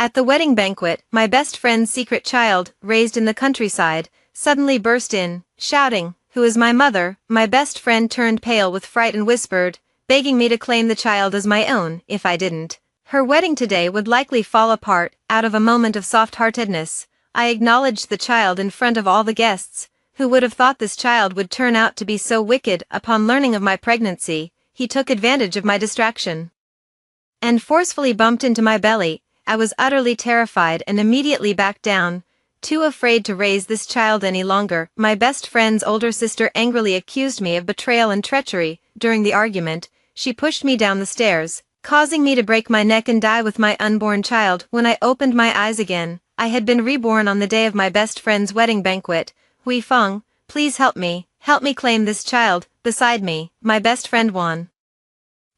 At the wedding banquet, my best friend's secret child, raised in the countryside, suddenly burst in, shouting, "Who is my mother?" My best friend turned pale with fright and whispered, begging me to claim the child as my own. If I didn't, her wedding today would likely fall apart. Out of a moment of soft-heartedness, I acknowledged the child in front of all the guests. Who would have thought this child would turn out to be so wicked? Upon learning of my pregnancy, he took advantage of my distraction and forcefully bumped into my belly. I was utterly terrified and immediately backed down, too afraid to raise this child any longer. My best friend's older sister angrily accused me of betrayal and treachery. During the argument, she pushed me down the stairs, causing me to break my neck and die with my unborn child. When I opened my eyes again, I had been reborn on the day of my best friend's wedding banquet. Hui Feng, please help me claim this child. Beside me, my best friend Wan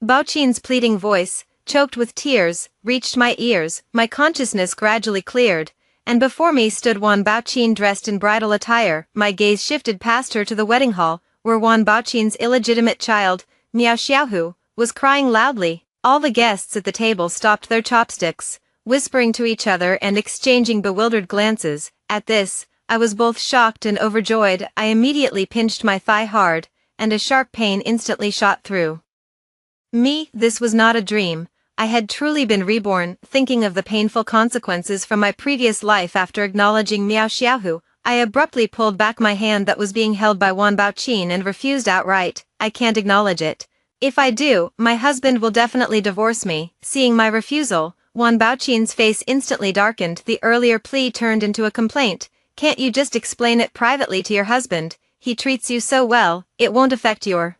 Baoqin's pleading voice, choked with tears, reached my ears. My consciousness gradually cleared, and before me stood Wan Baoqin dressed in bridal attire. My gaze shifted past her to the wedding hall, where Wan Baoqin's illegitimate child, Miao Xiaohu, was crying loudly. All the guests at the table stopped their chopsticks, whispering to each other and exchanging bewildered glances. At this, I was both shocked and overjoyed. I immediately pinched my thigh hard, and a sharp pain instantly shot through me. This was not a dream. I had truly been reborn. Thinking of the painful consequences from my previous life after acknowledging Miao Xiaohu, I abruptly pulled back my hand that was being held by Wan Baoqin and refused outright. I can't acknowledge it. If I do, my husband will definitely divorce me. Seeing my refusal, Wan Baoqin's face instantly darkened. The earlier plea turned into a complaint. Can't you just explain it privately to your husband? He treats you so well, it won't affect your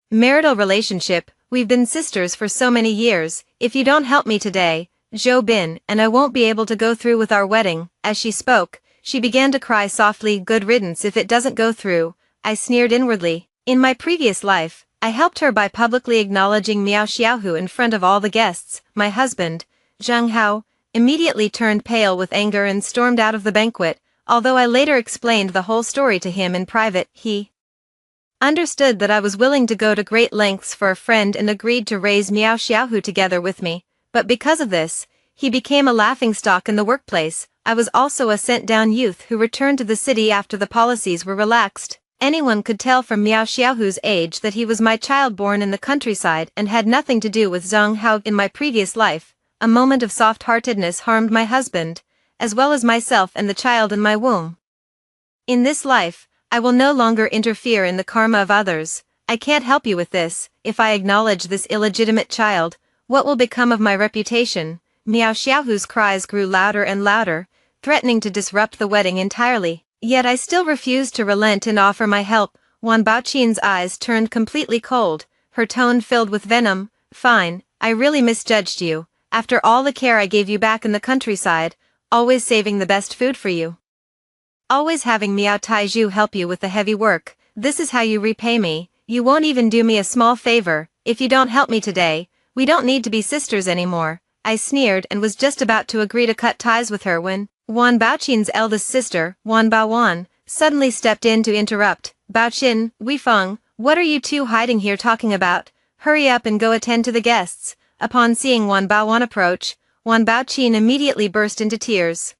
marital relationship. We've been sisters for so many years. If you don't help me today, Zhou Bin and I won't be able to go through with our wedding. As she spoke, she began to cry softly. Good riddance if it doesn't go through, I sneered inwardly. In my previous life, I helped her by publicly acknowledging Miao Xiaohu in front of all the guests. My husband, Zhang Hao, immediately turned pale with anger and stormed out of the banquet. Although I later explained the whole story to him in private, he understood that I was willing to go to great lengths for a friend and agreed to raise Miao Xiaohu together with me. But because of this, he became a laughingstock in the workplace. I was also a sent-down youth who returned to the city after the policies were relaxed. Anyone could tell from Miao Xiaohu's age that he was my child born in the countryside and had nothing to do with Zhang Hao. In my previous life, a moment of soft-heartedness harmed my husband, as well as myself and the child in my womb. In this life, I will no longer interfere in the karma of others. I can't help you with this. If I acknowledge this illegitimate child, what will become of my reputation? Miao Xiaohu's cries grew louder and louder, threatening to disrupt the wedding entirely. Yet I still refused to relent and offer my help. Wan Baoqin's eyes turned completely cold, her tone filled with venom. Fine, I really misjudged you. After all the care I gave you back in the countryside, always saving the best food for you, always having Miao Taizhu help you with the heavy work, this is how you repay me. You won't even do me a small favor. If you don't help me today, we don't need to be sisters anymore. I sneered and was just about to agree to cut ties with her when Wan Baoqin's eldest sister, Wan Baowan, suddenly stepped in to interrupt. Baoqin, Hui Feng, what are you two hiding here talking about? Hurry up and go attend to the guests. Upon seeing Wan Baowan approach, Wan Baoqin immediately burst into tears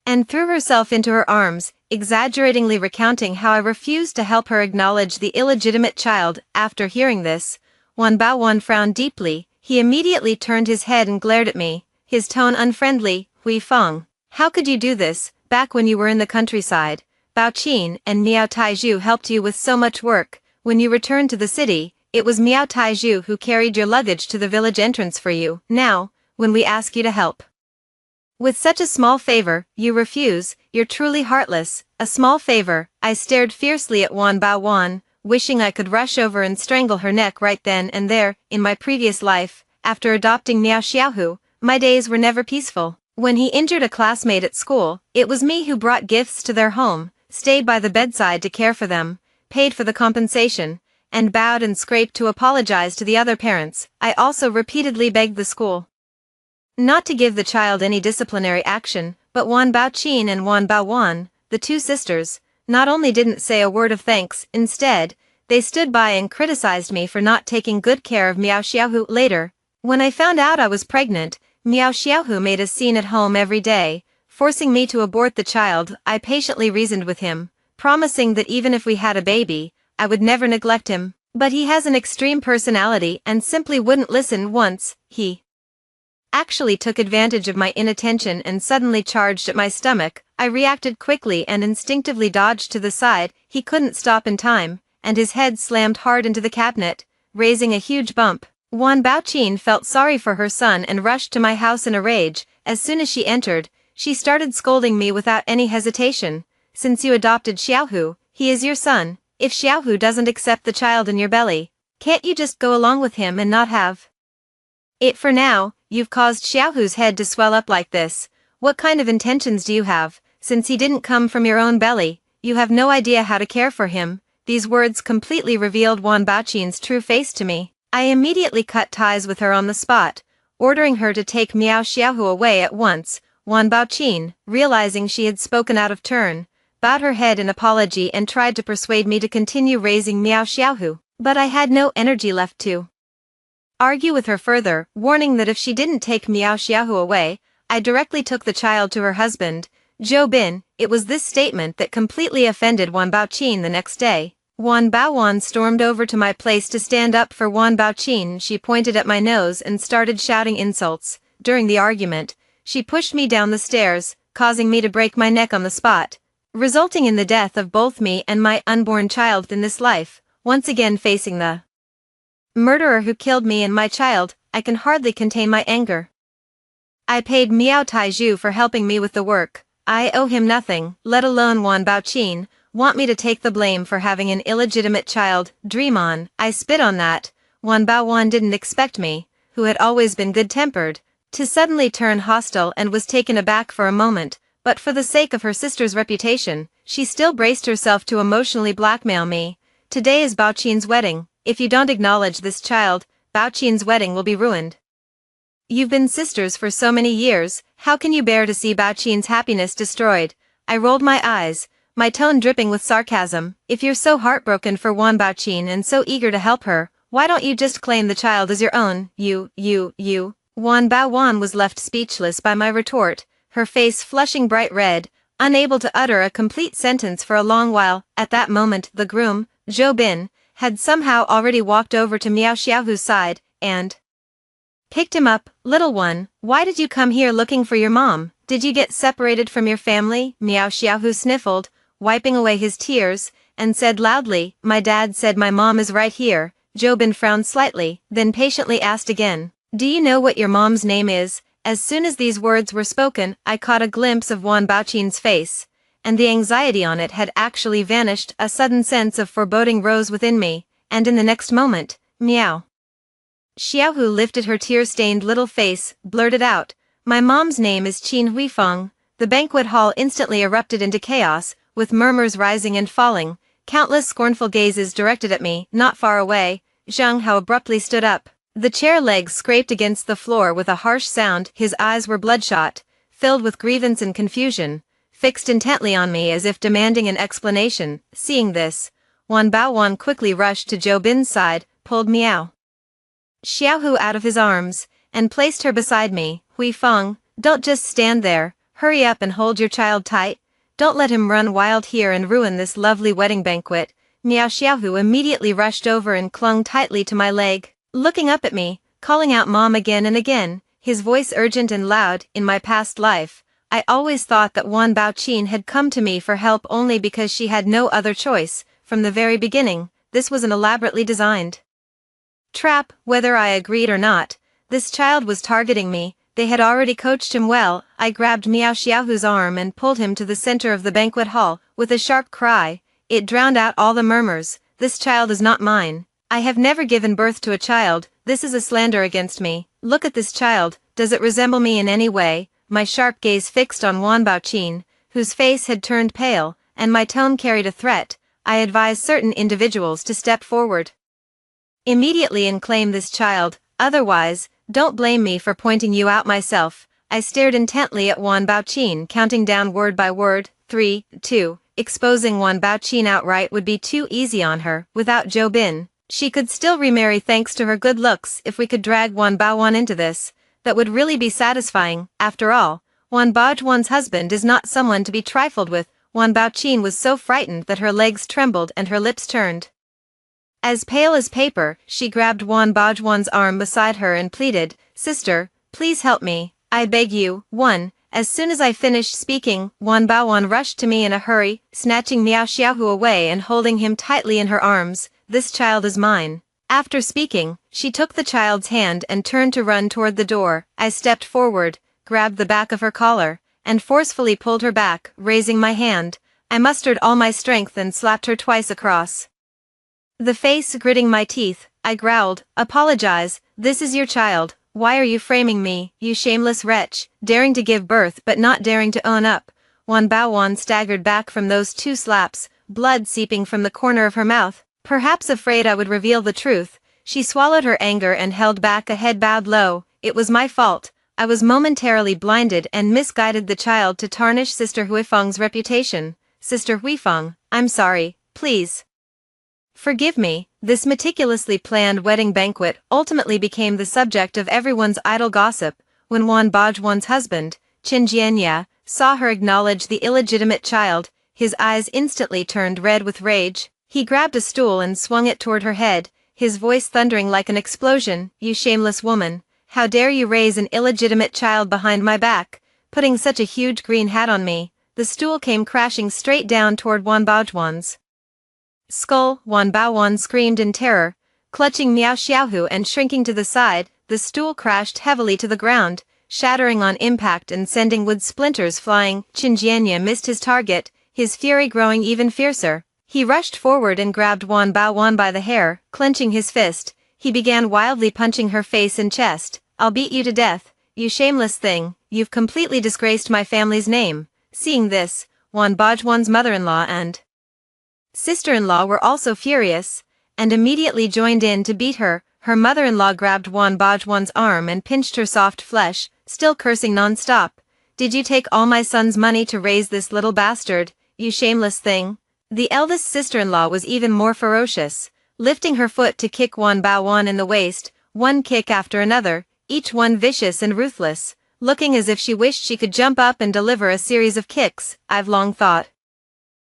and threw herself into her arms, exaggeratingly recounting how I refused to help her acknowledge the illegitimate child. After hearing this, Wan Baowan frowned deeply. He immediately turned his head and glared at me, his tone unfriendly. Hui Feng, how could you do this? Back when you were in the countryside, Baoqin and Miao Taizhu helped you with so much work. When you returned to the city, it was Miao Taizhu who carried your luggage to the village entrance for you. Now, when we ask you to help with such a small favor, you refuse. You're truly heartless. A small favor. I stared fiercely at Wan Baowan, wishing I could rush over and strangle her neck right then and there. In my previous life, after adopting Miao Xiaohu, my days were never peaceful. When he injured a classmate at school, it was me who brought gifts to their home, stayed by the bedside to care for them, paid for the compensation, and bowed and scraped to apologize to the other parents. I also repeatedly begged the school not to give the child any disciplinary action. But Wan Baoqin and Wan Baowan, the two sisters, not only didn't say a word of thanks, instead, they stood by and criticized me for not taking good care of Miao Xiaohu. Later, when I found out I was pregnant, Miao Xiaohu made a scene at home every day, forcing me to abort the child. I patiently reasoned with him, promising that even if we had a baby, I would never neglect him. But he has an extreme personality and simply wouldn't listen. Once, he actually took advantage of my inattention and suddenly charged at my stomach. I reacted quickly and instinctively dodged to the side. He couldn't stop in time, and his head slammed hard into the cabinet, raising a huge bump. Wan Baoqin felt sorry for her son and rushed to my house in a rage. As soon as she entered, she started scolding me without any hesitation. Since you adopted Xiaohu, he is your son. If Xiaohu doesn't accept the child in your belly, can't you just go along with him and not have it for now? You've caused Xiaohu's head to swell up like this. What kind of intentions do you have? Since he didn't come from your own belly, you have no idea how to care for him. These words completely revealed Wan Baoqin's true face to me. I immediately cut ties with her on the spot, ordering her to take Miao Xiaohu away at once. Wan Baoqin, realizing she had spoken out of turn, bowed her head in apology and tried to persuade me to continue raising Miao Xiaohu, but I had no energy left to argue with her further, warning that if she didn't take Miao Xiaohu away, I directly took the child to her husband, Zhou Bin. It was this statement that completely offended Wan Baoqin. The next day, Wan Baowan stormed over to my place to stand up for Wan Baoqin. She pointed at my nose and started shouting insults. During the argument, she pushed me down the stairs, causing me to break my neck on the spot, resulting in the death of both me and my unborn child. In this life, once again facing the murderer who killed me and my child, I can hardly contain my anger. I paid Miao Taizhu for helping me with the work. I owe him nothing, let alone Wan Baoqin want me to take the blame for having an illegitimate child. Dream on. I spit on that. Wan Baowan didn't expect me, who had always been good-tempered, to suddenly turn hostile and was taken aback for a moment, but for the sake of her sister's reputation, she still braced herself to emotionally blackmail me. Today is Baoqin's wedding. If you don't acknowledge this child, Baoqin's wedding will be ruined. You've been sisters for so many years, how can you bear to see Baoqin's happiness destroyed? I rolled my eyes, my tone dripping with sarcasm. If you're so heartbroken for Wan Baoqin and so eager to help her, why don't you just claim the child as your own? You. Wan Baowan was left speechless by my retort, her face flushing bright red, unable to utter a complete sentence for a long while. At that moment, the groom, Zhou Bin, had somehow already walked over to Miao Xiaohu's side, and picked him up. Little one, why did you come here looking for your mom? Did you get separated from your family? Miao Xiaohu sniffled, wiping away his tears, and said loudly, my dad said my mom is right here. Zhou Bin frowned slightly, then patiently asked again, do you know what your mom's name is? As soon as these words were spoken, I caught a glimpse of Wan Baoqin's face, and the anxiety on it had actually vanished. A sudden sense of foreboding rose within me, and in the next moment, Miao Xiaohu lifted her tear-stained little face, blurted out, my mom's name is Qin Huifeng. The banquet hall instantly erupted into chaos, with murmurs rising and falling, countless scornful gazes directed at me. Not far away, Zhang Hao abruptly stood up. The chair legs scraped against the floor with a harsh sound. His eyes were bloodshot, filled with grievance and confusion, fixed intently on me as if demanding an explanation. Seeing this, Wan Baowan quickly rushed to Zhou Bin's side, pulled Miao Xiaohu out of his arms, and placed her beside me. Huifeng, don't just stand there, hurry up and hold your child tight. Don't let him run wild here and ruin this lovely wedding banquet. Miao Xiaohu immediately rushed over and clung tightly to my leg, looking up at me, calling out mom again and again, his voice urgent and loud. In my past life, I always thought that Wan Baoqin had come to me for help only because she had no other choice. From the very beginning, this was an elaborately designed trap. Whether I agreed or not, this child was targeting me. They had already coached him well. I grabbed Miao Xiaohu's arm and pulled him to the center of the banquet hall. With a sharp cry, it drowned out all the murmurs. This child is not mine. I have never given birth to a child. This is a slander against me. Look at this child. Does it resemble me in any way? My sharp gaze fixed on Wan Baoqin, whose face had turned pale, and my tone carried a threat. I advised certain individuals to step forward immediately and claim this child, otherwise, don't blame me for pointing you out myself. I stared intently at Wan Baoqin, counting down word by word. 3, 2. Exposing Wan Baoqin outright would be too easy on her. Without Zhou Bin, she could still remarry thanks to her good looks. If we could drag Wan Baowan into this, that would really be satisfying. After all, Wan Baojuan's husband is not someone to be trifled with. Wan Baoqin was so frightened that her legs trembled and her lips turned as pale as paper. She grabbed Wan Baojuan's arm beside her and pleaded, "Sister, please help me, I beg you." As soon as I finished speaking, Wan Baojuan rushed to me in a hurry, snatching Miao Xiaohu away and holding him tightly in her arms. "This child is mine." After speaking, she took the child's hand and turned to run toward the door. I stepped forward, grabbed the back of her collar, and forcefully pulled her back. Raising my hand, I mustered all my strength and slapped her twice across the face. Gritting my teeth, I growled, "Apologize, this is your child. Why are you framing me, you shameless wretch, daring to give birth but not daring to own up?" Wan Baojuan staggered back from those 2 slaps, blood seeping from the corner of her mouth. Perhaps afraid I would reveal the truth, she swallowed her anger and held back a head bowed low. "It was my fault. I was momentarily blinded and misguided the child to tarnish Sister Huifeng's reputation. Sister Huifeng, I'm sorry, please forgive me." This meticulously planned wedding banquet ultimately became the subject of everyone's idle gossip. When Wan Baojuan's husband, Qin Jianya, saw her acknowledge the illegitimate child, his eyes instantly turned red with rage. He grabbed a stool and swung it toward her head, his voice thundering like an explosion. "You shameless woman, how dare you raise an illegitimate child behind my back, putting such a huge green hat on me?" The stool came crashing straight down toward Wan Baojuan's skull. Wan Baojuan screamed in terror, clutching Miao Xiaohu and shrinking to the side. The stool crashed heavily to the ground, shattering on impact and sending wood splinters flying. Qin Jianya missed his target, his fury growing even fiercer. He rushed forward and grabbed Wan Baojuan by the hair. Clenching his fist, he began wildly punching her face and chest. "I'll beat you to death, you shameless thing, you've completely disgraced my family's name." Seeing this, Wan Baojuan's mother-in-law and sister-in-law were also furious, and immediately joined in to beat her. Her mother-in-law grabbed Wan Baojuan's arm and pinched her soft flesh, still cursing non-stop. "Did you take all my son's money to raise this little bastard, you shameless thing?" The eldest sister-in-law was even more ferocious, lifting her foot to kick Wan Baojuan in the waist, one kick after another, each one vicious and ruthless, looking as if she wished she could jump up and deliver a series of kicks. "I've long thought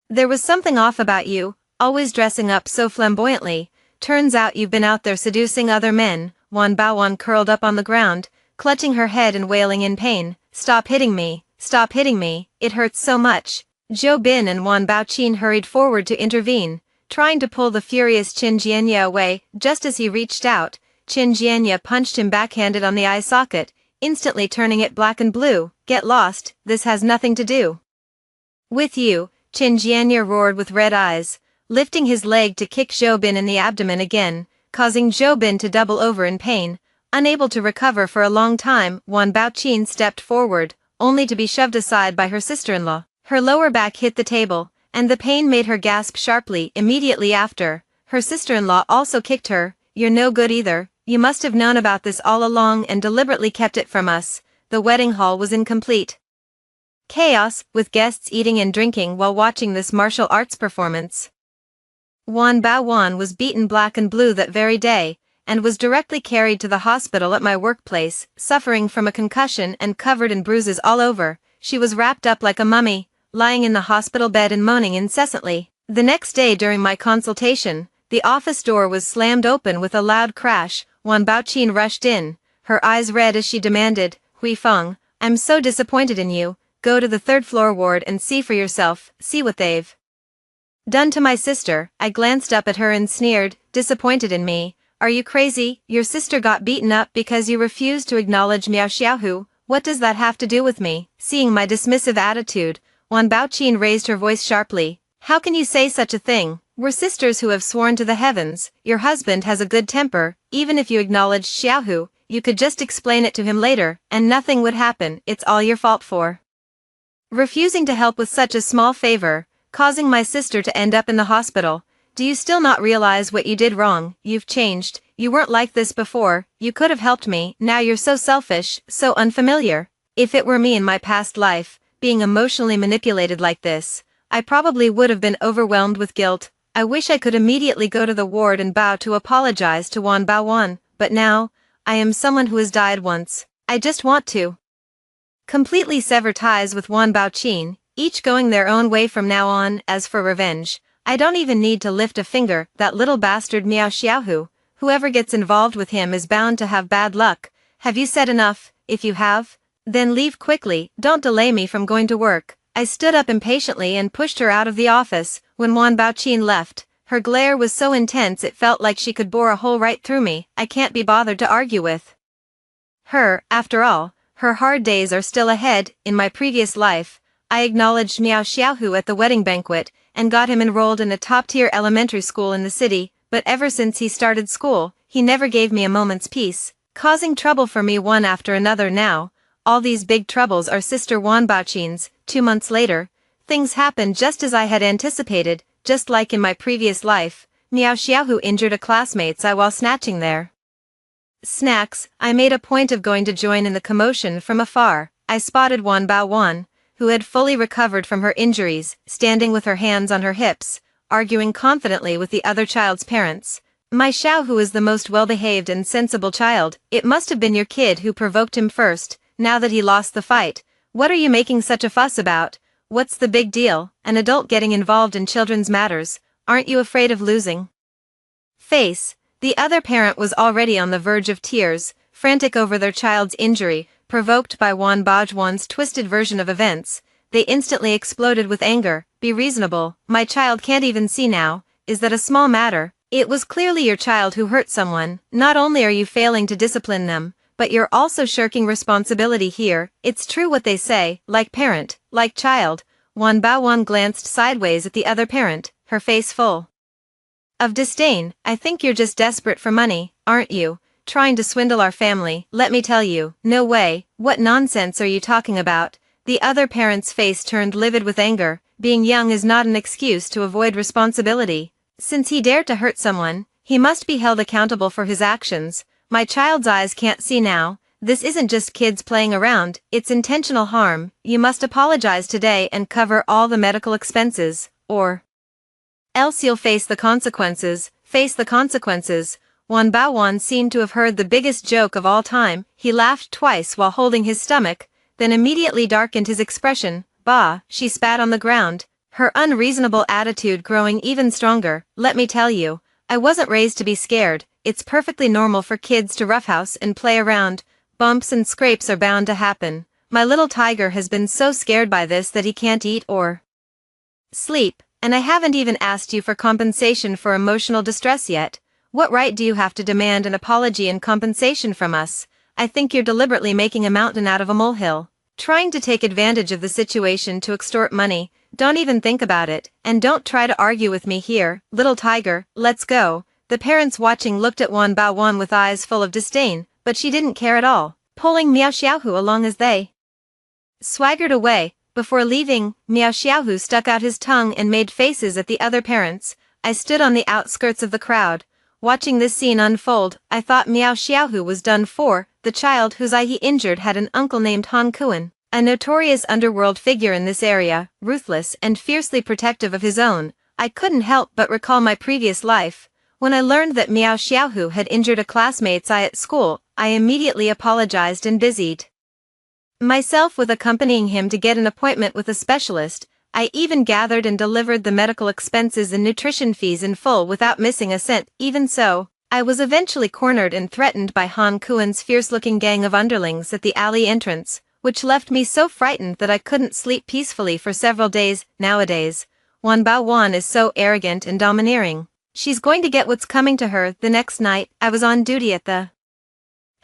there was something off about you, always dressing up so flamboyantly. Turns out you've been out there seducing other men." Wan Baojuan curled up on the ground, clutching her head and wailing in pain. "Stop hitting me, stop hitting me, it hurts so much." Zhou Bin and Wan Baoqin hurried forward to intervene, trying to pull the furious Qin Jianya away. Just as he reached out, Qin Jianya punched him backhanded on the eye socket, instantly turning it black and blue. "Get lost, this has nothing to do with you," Qin Jianya roared with red eyes, lifting his leg to kick Zhou Bin in the abdomen again, causing Zhou Bin to double over in pain. Unable to recover for a long time, Wan Baoqin stepped forward, only to be shoved aside by her sister-in-law. Her lower back hit the table, and the pain made her gasp sharply. Immediately after, her sister-in-law also kicked her. "You're no good either, you must have known about this all along and deliberately kept it from us." The wedding hall was in complete chaos, with guests eating and drinking while watching this martial arts performance. Wan Baojuan was beaten black and blue that very day, and was directly carried to the hospital at my workplace, suffering from a concussion and covered in bruises all over. She was wrapped up like a mummy, lying in the hospital bed and moaning incessantly. The next day during my consultation, the office door was slammed open with a loud crash. Wan Baoqin rushed in, her eyes red as she demanded, "Huifeng, I'm so disappointed in you. Go to the 3rd floor ward and see for yourself, see what they've done to my sister." I glanced up at her and sneered, "Disappointed in me? Are you crazy? Your sister got beaten up because you refused to acknowledge Miao Xiaohu. What does that have to do with me?" Seeing my dismissive attitude, Wan Baoqin raised her voice sharply. "How can you say such a thing? We're sisters who have sworn to the heavens. Your husband has a good temper. Even if you acknowledged Xiaohu, you could just explain it to him later, and nothing would happen. It's all your fault for refusing to help with such a small favor, causing my sister to end up in the hospital. Do you still not realize what you did wrong? You've changed, you weren't like this before, you could have helped me, now you're so selfish, so unfamiliar." If it were me in my past life, being emotionally manipulated like this, I probably would have been overwhelmed with guilt. I wish I could immediately go to the ward and bow to apologize to Wan Baojuan, but now, I am someone who has died once. I just want to completely sever ties with Wan Baoqin, each going their own way from now on. As for revenge, I don't even need to lift a finger. That little bastard Miao Xiaohu, whoever gets involved with him is bound to have bad luck. Have you said enough? If you have, then leave quickly, don't delay me from going to work. I stood up impatiently and pushed her out of the office. When Wan Baoqin left, her glare was so intense it felt like she could bore a hole right through me. I can't be bothered to argue with her. After all, her hard days are still ahead. In my previous life, I acknowledged Miao Xiaohu at the wedding banquet and got him enrolled in a top-tier elementary school in the city, but ever since he started school, he never gave me a moment's peace, causing trouble for me one after another. Now, all these big troubles are Sister Wan Baoqin's. 2 months later, things happened just as I had anticipated. Just like in my previous life, Miao Xiaohu injured a classmate's eye while snatching their snacks. I made a point of going to join in the commotion from afar. I spotted Wan Baowan, who had fully recovered from her injuries, standing with her hands on her hips, arguing confidently with the other child's parents. My Xiaohu is the most well-behaved and sensible child. It must have been your kid who provoked him first. Now that he lost the fight, what are you making such a fuss about? What's the big deal? An adult getting involved in children's matters. Aren't you afraid of losing face? The other parent was already on the verge of tears, frantic over their child's injury, provoked by Wan Baowan's twisted version of events. They instantly exploded with anger. Be reasonable, my child can't even see now. Is that a small matter? It was clearly your child who hurt someone. Not only are you failing to discipline them, but you're also shirking responsibility here. It's true what they say, like parent, like child. Wan Baowan glanced sideways at the other parent, her face full of disdain. I think you're just desperate for money, aren't you? Trying to swindle our family. Let me tell you, no way. What nonsense are you talking about? The other parent's face turned livid with anger. Being young is not an excuse to avoid responsibility. Since he dared to hurt someone, he must be held accountable for his actions. My child's eyes can't see now. This isn't just kids playing around, it's intentional harm. You must apologize today and cover all the medical expenses, or else you'll face the consequences. Face the consequences. Wan Baowan seemed to have heard the biggest joke of all time. He laughed twice while holding his stomach, then immediately darkened his expression. Bah, she spat on the ground, her unreasonable attitude growing even stronger. Let me tell you, I wasn't raised to be scared. It's perfectly normal for kids to roughhouse and play around. Bumps and scrapes are bound to happen. My little tiger has been so scared by this that he can't eat or sleep, and I haven't even asked you for compensation for emotional distress yet. What right do you have to demand an apology and compensation from us? I think you're deliberately making a mountain out of a molehill, trying to take advantage of the situation to extort money. Don't even think about it, and don't try to argue with me here, little tiger. Let's go. The parents watching looked at Wan Baowan with eyes full of disdain, but she didn't care at all, pulling Miao Xiaohu along as they swaggered away. Before leaving, Miao Xiaohu stuck out his tongue and made faces at the other parents. I stood on the outskirts of the crowd, watching this scene unfold. I thought Miao Xiaohu was done for. The child whose eye he injured had an uncle named Han Kuan, a notorious underworld figure in this area, ruthless and fiercely protective of his own. I couldn't help but recall my previous life. When I learned that Miao Xiaohu had injured a classmate's eye at school, I immediately apologized and busied myself with accompanying him to get an appointment with a specialist. I even gathered and delivered the medical expenses and nutrition fees in full without missing a cent. Even so, I was eventually cornered and threatened by Han Kuan's fierce-looking gang of underlings at the alley entrance, which left me so frightened that I couldn't sleep peacefully for several days. Nowadays, Wan Baowan is so arrogant and domineering. She's going to get what's coming to her. The next night, I was on duty at the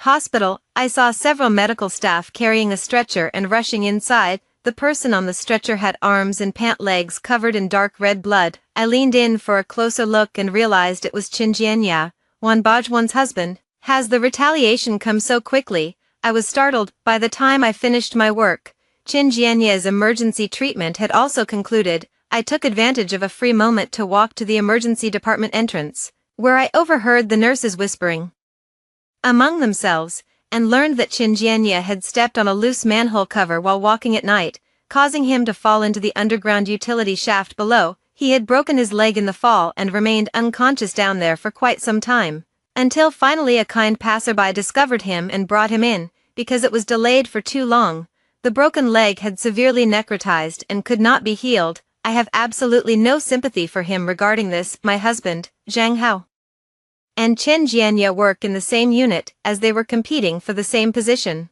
hospital. I saw several medical staff carrying a stretcher and rushing inside. The person on the stretcher had arms and pant legs covered in dark red blood. I leaned in for a closer look and realized it was Qin Jianya, Wan Baowan's husband. Has the retaliation come so quickly? I was startled. By the time I finished my work, Qin Jianya's emergency treatment had also concluded. I took advantage of a free moment to walk to the emergency department entrance, where I overheard the nurses whispering among themselves, and learned that Qin Jianya had stepped on a loose manhole cover while walking at night, causing him to fall into the underground utility shaft below. He had broken his leg in the fall and remained unconscious down there for quite some time, until finally a kind passerby discovered him and brought him in. because it was delayed for too long. The broken leg had severely necrotized and could not be healed. I have absolutely no sympathy for him regarding this. My husband, Zhang Hao, and Chen Jianya work in the same unit, as they were competing for the same position.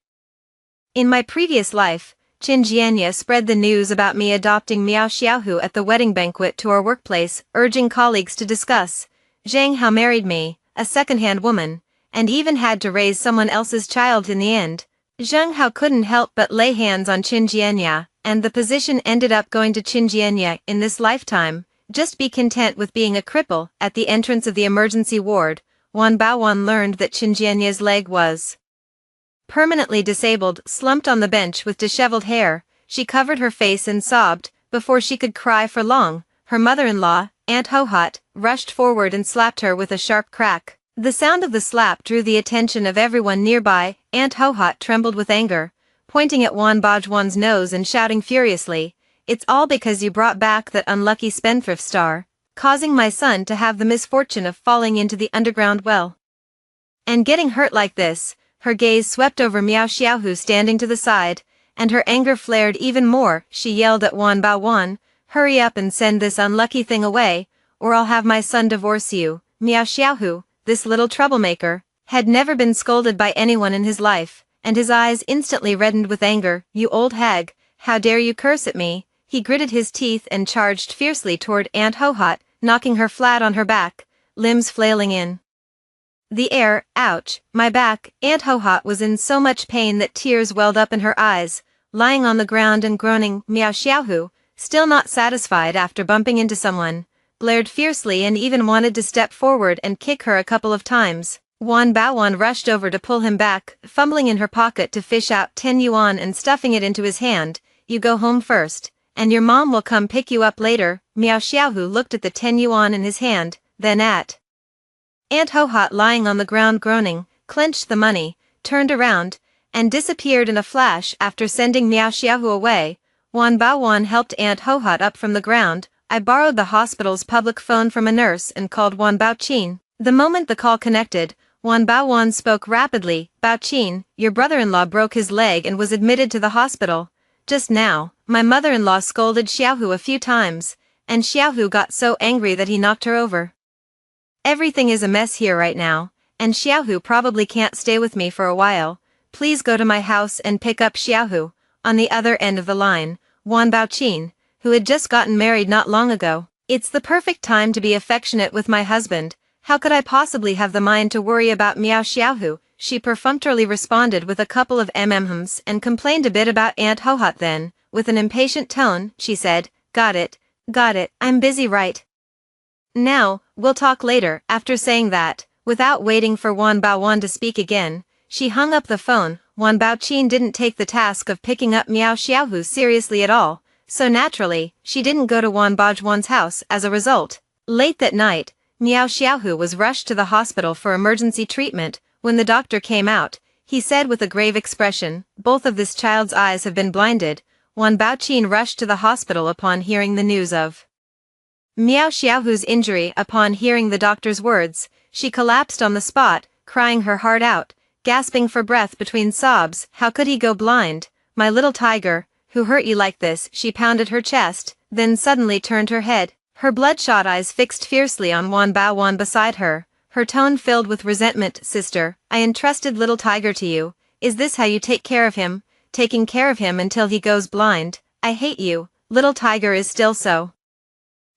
In my previous life, Chen Jianya spread the news about me adopting Miao Xiaohu at the wedding banquet to our workplace, urging colleagues to discuss. Zhang Hao married me, a second-hand woman, and even had to raise someone else's child in the end. Zhang Hao couldn't help but lay hands on Chen Jianya, and the position ended up going to Chen Jianya in this lifetime. Just be content with being a cripple. At the entrance of the emergency ward, Wan Baowan learned that Chen Jianya's leg was permanently disabled. Slumped on the bench with disheveled hair, she covered her face and sobbed. Before she could cry for long, her mother-in-law, Aunt Hohot, rushed forward and slapped her with a sharp crack. The sound of the slap drew the attention of everyone nearby. Aunt Hohot trembled with anger, pointing at Wan Bajwan's nose and shouting furiously, "It's all because you brought back that unlucky spendthrift star, causing my son to have the misfortune of falling into the underground well and getting hurt like this." Her gaze swept over Miao Xiaohu standing to the side, and her anger flared even more. She yelled at Wan Baowan, "Hurry up and send this unlucky thing away, or I'll have my son divorce you." Miao Xiaohu, this little troublemaker, had never been scolded by anyone in his life, and his eyes instantly reddened with anger. "You old hag, how dare you curse at me?" He gritted his teeth and charged fiercely toward Aunt Hohot, knocking her flat on her back, limbs flailing in the air. "Ouch, my back." Aunt Hohot was in so much pain that tears welled up in her eyes, lying on the ground and groaning. Miao Xiaohu, still not satisfied after bumping into someone, glared fiercely and even wanted to step forward and kick her a couple of times. Wan Baowan rushed over to pull him back, fumbling in her pocket to fish out 10 yuan and stuffing it into his hand. "You go home first, and your mom will come pick you up later." Miao Xiaohu looked at the 10 yuan in his hand, then at Aunt Hohot lying on the ground groaning, clenched the money, turned around, and disappeared in a flash. After sending Miao Xiaohu away, Wan Baowan helped Aunt Hohot up from the ground. "I borrowed the hospital's public phone from a nurse and called Wan Baoqin." The moment the call connected, Wan Baowan spoke rapidly. "Baoqin, your brother-in-law broke his leg and was admitted to the hospital. Just now, my mother-in-law scolded Xiaohu a few times, and Xiaohu got so angry that he knocked her over. Everything is a mess here right now, and Xiaohu probably can't stay with me for a while. Please go to my house and pick up Xiaohu." On the other end of the line, Wan Baoqin, who had just gotten married not long ago. "It's the perfect time to be affectionate with my husband. How could I possibly have the mind to worry about Miao Xiaohu?" She perfunctorily responded with a couple of hms and complained a bit about Aunt Hohot. Then, with an impatient tone, she said, got it, I'm busy right now, we'll talk later." After saying that, without waiting for Wan Baowan to speak again, she hung up the phone. Wan Baoqin didn't take the task of picking up Miao Xiaohu seriously at all, so naturally, she didn't go to Wan Bajwan's house. As a result, late that night, Miao Xiaohu was rushed to the hospital for emergency treatment. When the doctor came out, he said with a grave expression, "Both of this child's eyes have been blinded." Wan Baoqin rushed to the hospital upon hearing the news of Miao Xiaohu's injury. Upon hearing the doctor's words, she collapsed on the spot, crying her heart out, gasping for breath between sobs. "How could he go blind? My little tiger, who hurt you like this?" She pounded her chest, then suddenly turned her head, her bloodshot eyes fixed fiercely on Wan Baowan beside her, her tone filled with resentment. "Sister, I entrusted little tiger to you. Is this how you take care of him? Taking care of him until he goes blind? I hate you. Little tiger is still so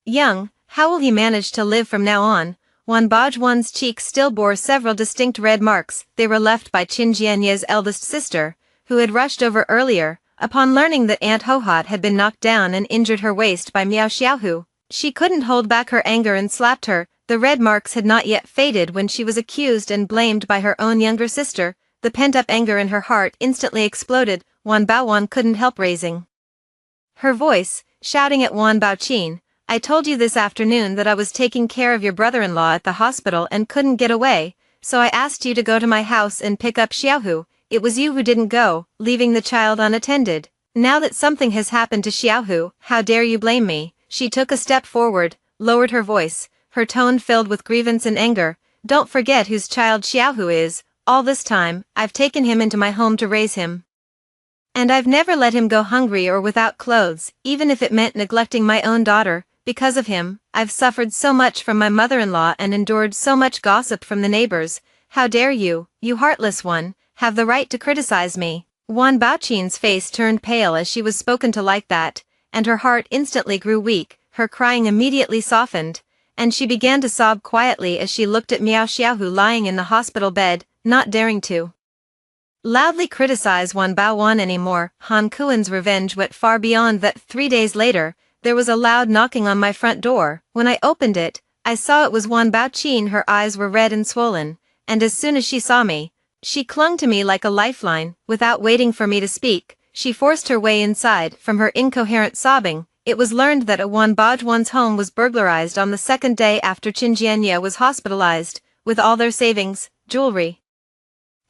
young. How will he manage to live from now on?" Wan Bajwan's cheeks still bore several distinct red marks. They were left by Chen Jianya's eldest sister, who had rushed over earlier, upon learning that Aunt Hohot had been knocked down and injured her waist by Miao Xiaohu. She couldn't hold back her anger and slapped her. The red marks had not yet faded when she was accused and blamed by her own younger sister. The pent-up anger in her heart instantly exploded. Wan Baowan couldn't help raising her voice, shouting at Wan Baoqin, "I told you this afternoon that I was taking care of your brother-in-law at the hospital and couldn't get away, so I asked you to go to my house and pick up Xiaohu. It was you who didn't go, leaving the child unattended. Now that something has happened to Xiaohu, how dare you blame me?" She took a step forward, lowered her voice, her tone filled with grievance and anger. "Don't forget whose child Xiaohu is. all this time, I've taken him into my home to raise him. And I've never let him go hungry or without clothes, even if it meant neglecting my own daughter. Because of him, I've suffered so much from my mother-in-law and endured so much gossip from the neighbors. How dare you, you heartless one, have the right to criticize me? Wan Baoqin's face turned pale as she was spoken to like that, and her heart instantly grew weak. Her crying immediately softened, and she began to sob quietly as she looked at Miao Xiaohu lying in the hospital bed, not daring to loudly criticize Wan Baowan anymore. Han Kuan's revenge went far beyond that. 3 days later, there was a loud knocking on my front door. When I opened it, I saw it was Wan Baoqin. Her eyes were red and swollen, and as soon as she saw me, she clung to me like a lifeline. Without waiting for me to speak, she forced her way inside. From her incoherent sobbing, it was learned that Wan Baowan's home was burglarized on the second day after Qin Jianye was hospitalized, with all their savings, jewelry,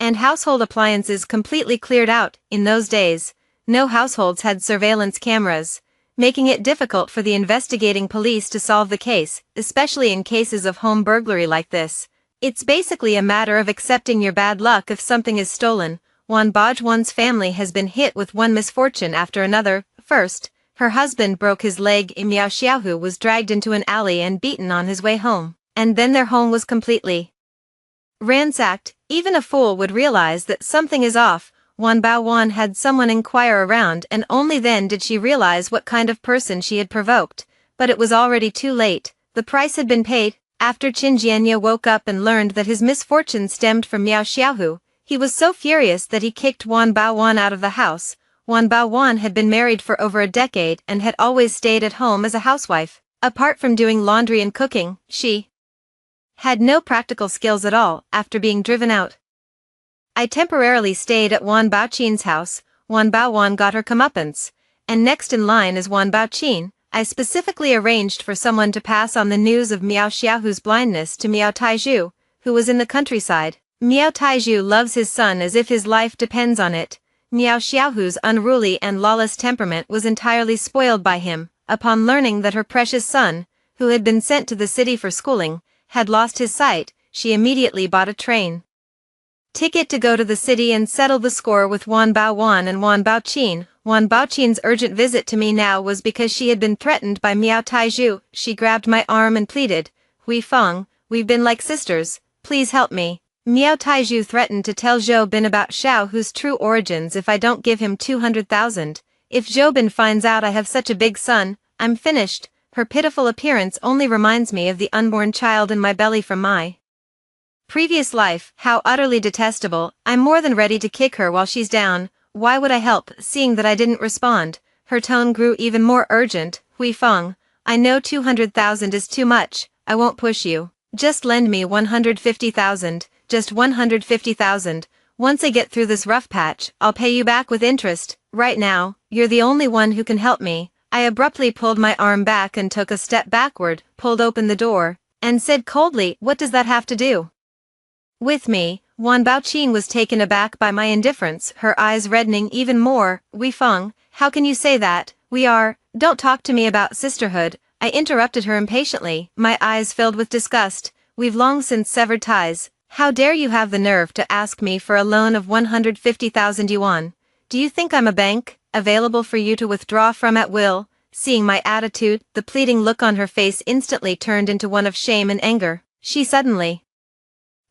and household appliances completely cleared out. In those days, no households had surveillance cameras, making it difficult for the investigating police to solve the case, especially in cases of home burglary like this. It's basically a matter of accepting your bad luck if something is stolen. Wan Baowan's family has been hit with one misfortune after another. First, her husband broke his leg. Miao Xiaohu was dragged into an alley and beaten on his way home, and then their home was completely ransacked. Even a fool would realize that something is off. Wan Baowan had someone inquire around, and only then did she realize what kind of person she had provoked. But it was already too late. The price had been paid. After Qin Jianye woke up and learned that his misfortune stemmed from Miao Xiaohu, he was so furious that he kicked Wan Baowan out of the house. Wan Baowan had been married for over a decade and had always stayed at home as a housewife. Apart from doing laundry and cooking, she had no practical skills at all. After being driven out, I temporarily stayed at Wan Baoqin's house. Wan Baowan got her comeuppance, and next in line is Wan Baoqin. I specifically arranged for someone to pass on the news of Miao Xiaohu's blindness to Miao Taizhu, who was in the countryside. Miao Taizhu loves his son as if his life depends on it. Miao Xiaohu's unruly and lawless temperament was entirely spoiled by him. Upon learning that her precious son, who had been sent to the city for schooling, had lost his sight, she immediately bought a train ticket to go to the city and settle the score with Wan Baowan and Wan Baoqin. Wan Baoqin's urgent visit to me now was because she had been threatened by Miao Taizhu. She grabbed my arm and pleaded, "Hui Feng, we've been like sisters, please help me." Miao Taizhu threatened to tell Zhou Bin about Xiaohu's true origins if I don't give him 200,000. If Zhou Bin finds out I have such a big son, I'm finished. Her pitiful appearance only reminds me of the unborn child in my belly from my previous life. How utterly detestable. I'm more than ready to kick her while she's down. Why would I help? Seeing that I didn't respond, her tone grew even more urgent. "Hui Feng, I know 200,000 is too much. I won't push you. Just lend me 150,000, just 150,000. Once I get through this rough patch, I'll pay you back with interest. Right now, you're the only one who can help me." I abruptly pulled my arm back and took a step backward, pulled open the door, and said coldly, "What does that have to do with me?" Wan Baoqin was taken aback by my indifference, her eyes reddening even more. "Hui Feng, how can you say that? Don't talk to me about sisterhood," I interrupted her impatiently, my eyes filled with disgust. "We've long since severed ties. How dare you have the nerve to ask me for a loan of 150,000 yuan? Do you think I'm a bank, available for you to withdraw from at will?" Seeing my attitude, the pleading look on her face instantly turned into one of shame and anger. She suddenly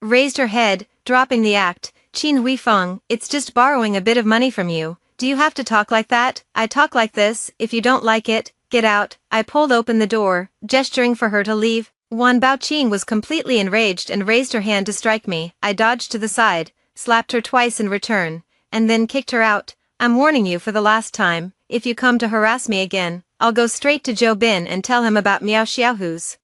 raised her head, dropping the act. "Qin Hui Feng, it's just borrowing a bit of money from you. Do you have to talk like that? I talk like this. If you don't like it, get out." I pulled open the door, gesturing for her to leave. Wan Baoqin was completely enraged and raised her hand to strike me. I dodged to the side, slapped her twice in return, and then kicked her out. "I'm warning you for the last time, if you come to harass me again, I'll go straight to Zhou Bin and tell him about Miao Xiaohu's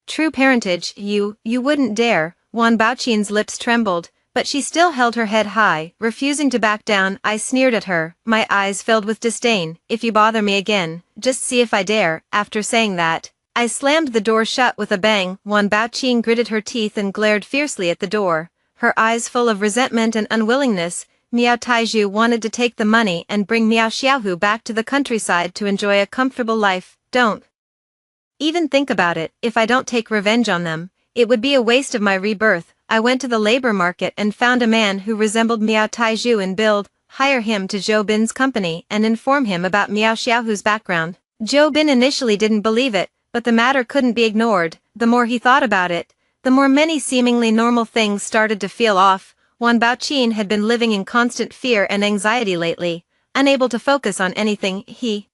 true parentage." You wouldn't dare." Wan Baoqin's lips trembled, but she still held her head high, refusing to back down. I sneered at her, my eyes filled with disdain. "If you bother me again, just see if I dare." After saying that, I slammed the door shut with a bang. Wan Baoqin gritted her teeth and glared fiercely at the door, her eyes full of resentment and unwillingness. Miao Taizhu wanted to take the money and bring Miao Xiaohu back to the countryside to enjoy a comfortable life. Don't even think about it. If I don't take revenge on them, it would be a waste of my rebirth. I went to the labor market and found a man who resembled Miao Taiju in build, hire him to Zhou Bin's company and inform him about Miao Xiaohu's background. Zhou Bin initially didn't believe it, but the matter couldn't be ignored. The more he thought about it, the more many seemingly normal things started to feel off. Wan Baoqin had been living in constant fear and anxiety lately, unable to focus on anything. He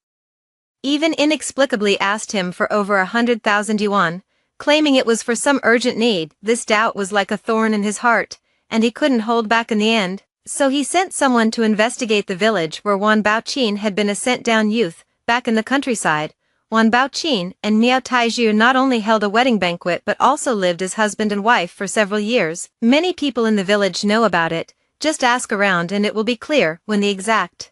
even inexplicably asked him for over 100,000 yuan, claiming it was for some urgent need. This doubt was like a thorn in his heart, and he couldn't hold back in the end. So he sent someone to investigate the village where Wan Baoqin had been a sent-down youth, back in the countryside. Wan Baoqin and Miao Taiju not only held a wedding banquet but also lived as husband and wife for several years. Many people in the village know about it, just ask around and it will be clear. When the exact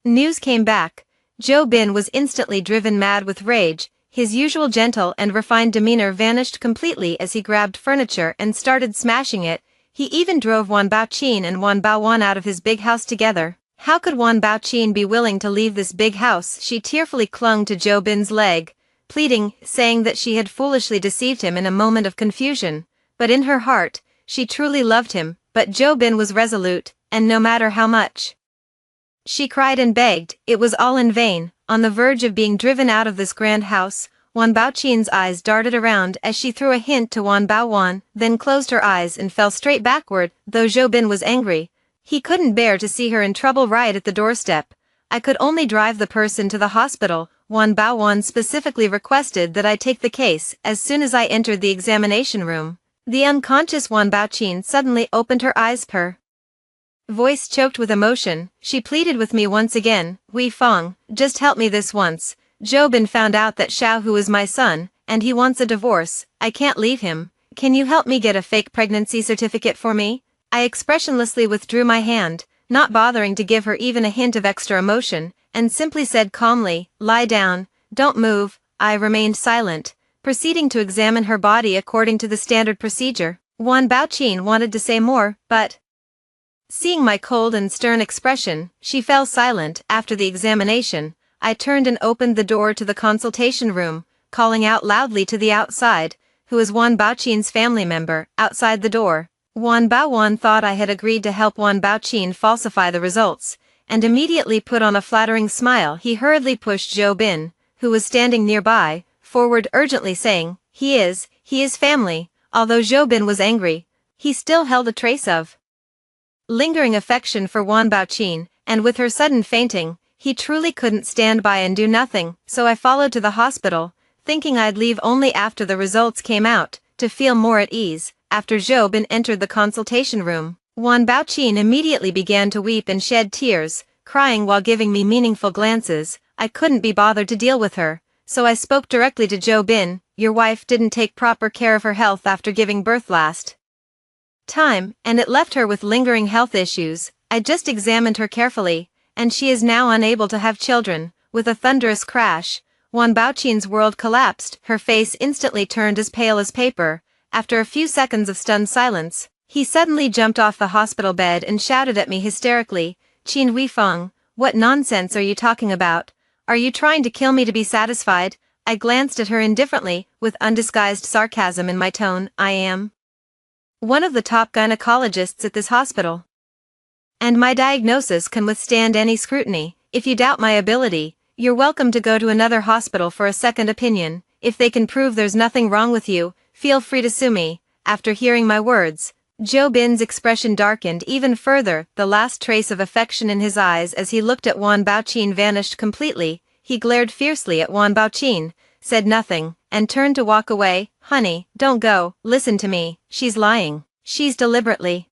news came back, Zhou Bin was instantly driven mad with rage. His usual gentle and refined demeanor vanished completely as he grabbed furniture and started smashing it. He even drove Wan Baoqin and Wan Baowan out of his big house together. How could Wan Baoqin be willing to leave this big house? She tearfully clung to Zhou Bin's leg, pleading, saying that she had foolishly deceived him in a moment of confusion. But in her heart, she truly loved him. But Zhou Bin was resolute, and no matter how much she cried and begged, it was all in vain. On the verge of being driven out of this grand house, Wan Baoqin's eyes darted around as she threw a hint to Wan Baowan, then closed her eyes and fell straight backward. Though Zhou Bin was angry, he couldn't bear to see her in trouble right at the doorstep. I could only drive the person to the hospital. Wan Baowan specifically requested that I take the case. As soon as I entered the examination room, the unconscious Wan Baoqin suddenly opened her eyes. Her voice choked with emotion. She pleaded with me once again, Wei Feng, just help me this once. Zhou Bin found out that Xiaohu is my son, and he wants a divorce. I can't leave him. Can you help me get a fake pregnancy certificate for me? I expressionlessly withdrew my hand, not bothering to give her even a hint of extra emotion, and simply said calmly, lie down, don't move. I remained silent, proceeding to examine her body according to the standard procedure. Wan Baoqin wanted to say more, but seeing my cold and stern expression, she fell silent. After the examination, I turned and opened the door to the consultation room, calling out loudly to the outside, who is Wan Baoqin's family member. Outside the door, Wan Baowan thought I had agreed to help Wan Baoqin falsify the results, and immediately put on a flattering smile. He hurriedly pushed Zhou Bin, who was standing nearby, forward urgently saying, he is family. Although Zhou Bin was angry, he still held a trace of lingering affection for Wan Baoqin, and with her sudden fainting, he truly couldn't stand by and do nothing. So I followed to the hospital, thinking I'd leave only after the results came out, to feel more at ease. After Zhou Bin entered the consultation room, Wan Baoqin immediately began to weep and shed tears, crying while giving me meaningful glances. I couldn't be bothered to deal with her, so I spoke directly to Zhou Bin. Your wife didn't take proper care of her health after giving birth last time, and it left her with lingering health issues. I just examined her carefully, and she is now unable to have children. With a thunderous crash, Wan Baoqin's world collapsed. Her face instantly turned as pale as paper. After a few seconds of stunned silence, he suddenly jumped off the hospital bed and shouted at me hysterically, Qin Weifeng, what nonsense are you talking about? Are you trying to kill me to be satisfied? I glanced at her indifferently, with undisguised sarcasm in my tone. I am one of the top gynecologists at this hospital, and my diagnosis can withstand any scrutiny. If you doubt my ability, you're welcome to go to another hospital for a second opinion. If they can prove there's nothing wrong with you, feel free to sue me. After hearing my words, Zhou Bin's expression darkened even further. The last trace of affection in his eyes as he looked at Wan Baoqin vanished completely. He glared fiercely at Wan Baoqin, said nothing, and turned to walk away. Honey, don't go, listen to me, she's lying. She's deliberately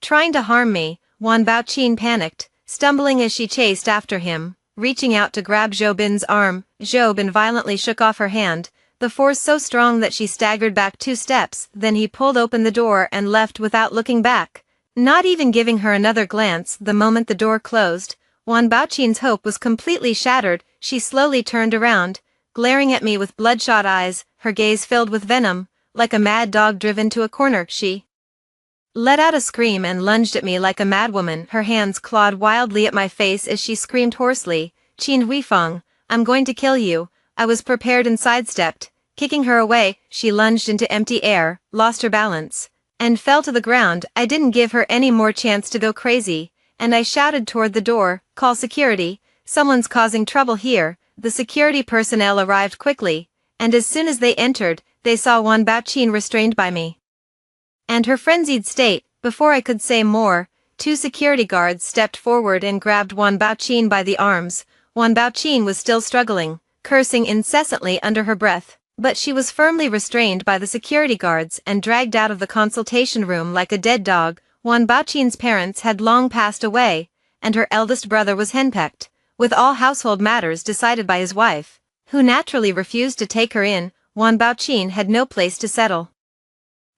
trying to harm me. Wan Baoqin panicked, stumbling as she chased after him, reaching out to grab Zhou Bin's arm. Zhou Bin violently shook off her hand, the force so strong that she staggered back 2 steps. Then he pulled open the door and left without looking back, not even giving her another glance. The moment the door closed, Wan Baoqin's hope was completely shattered. She slowly turned around, glaring at me with bloodshot eyes, her gaze filled with venom. Like a mad dog driven to a corner, she let out a scream and lunged at me like a madwoman. Her hands clawed wildly at my face as she screamed hoarsely, Qin Weifeng, I'm going to kill you. I was prepared and sidestepped. Kicking her away, she lunged into empty air, lost her balance, and fell to the ground. I didn't give her any more chance to go crazy, and I shouted toward the door, "Call security, someone's causing trouble here." The security personnel arrived quickly, and as soon as they entered, they saw Wan Baoqin restrained by me and her frenzied state. Before I could say more, two security guards stepped forward and grabbed Wan Baoqin by the arms. Wan Baoqin was still struggling, cursing incessantly under her breath, but she was firmly restrained by the security guards and dragged out of the consultation room like a dead dog. Wan Baoqin's parents had long passed away, and her eldest brother was henpecked, with all household matters decided by his wife, who naturally refused to take her in. Wan Baoqin had no place to settle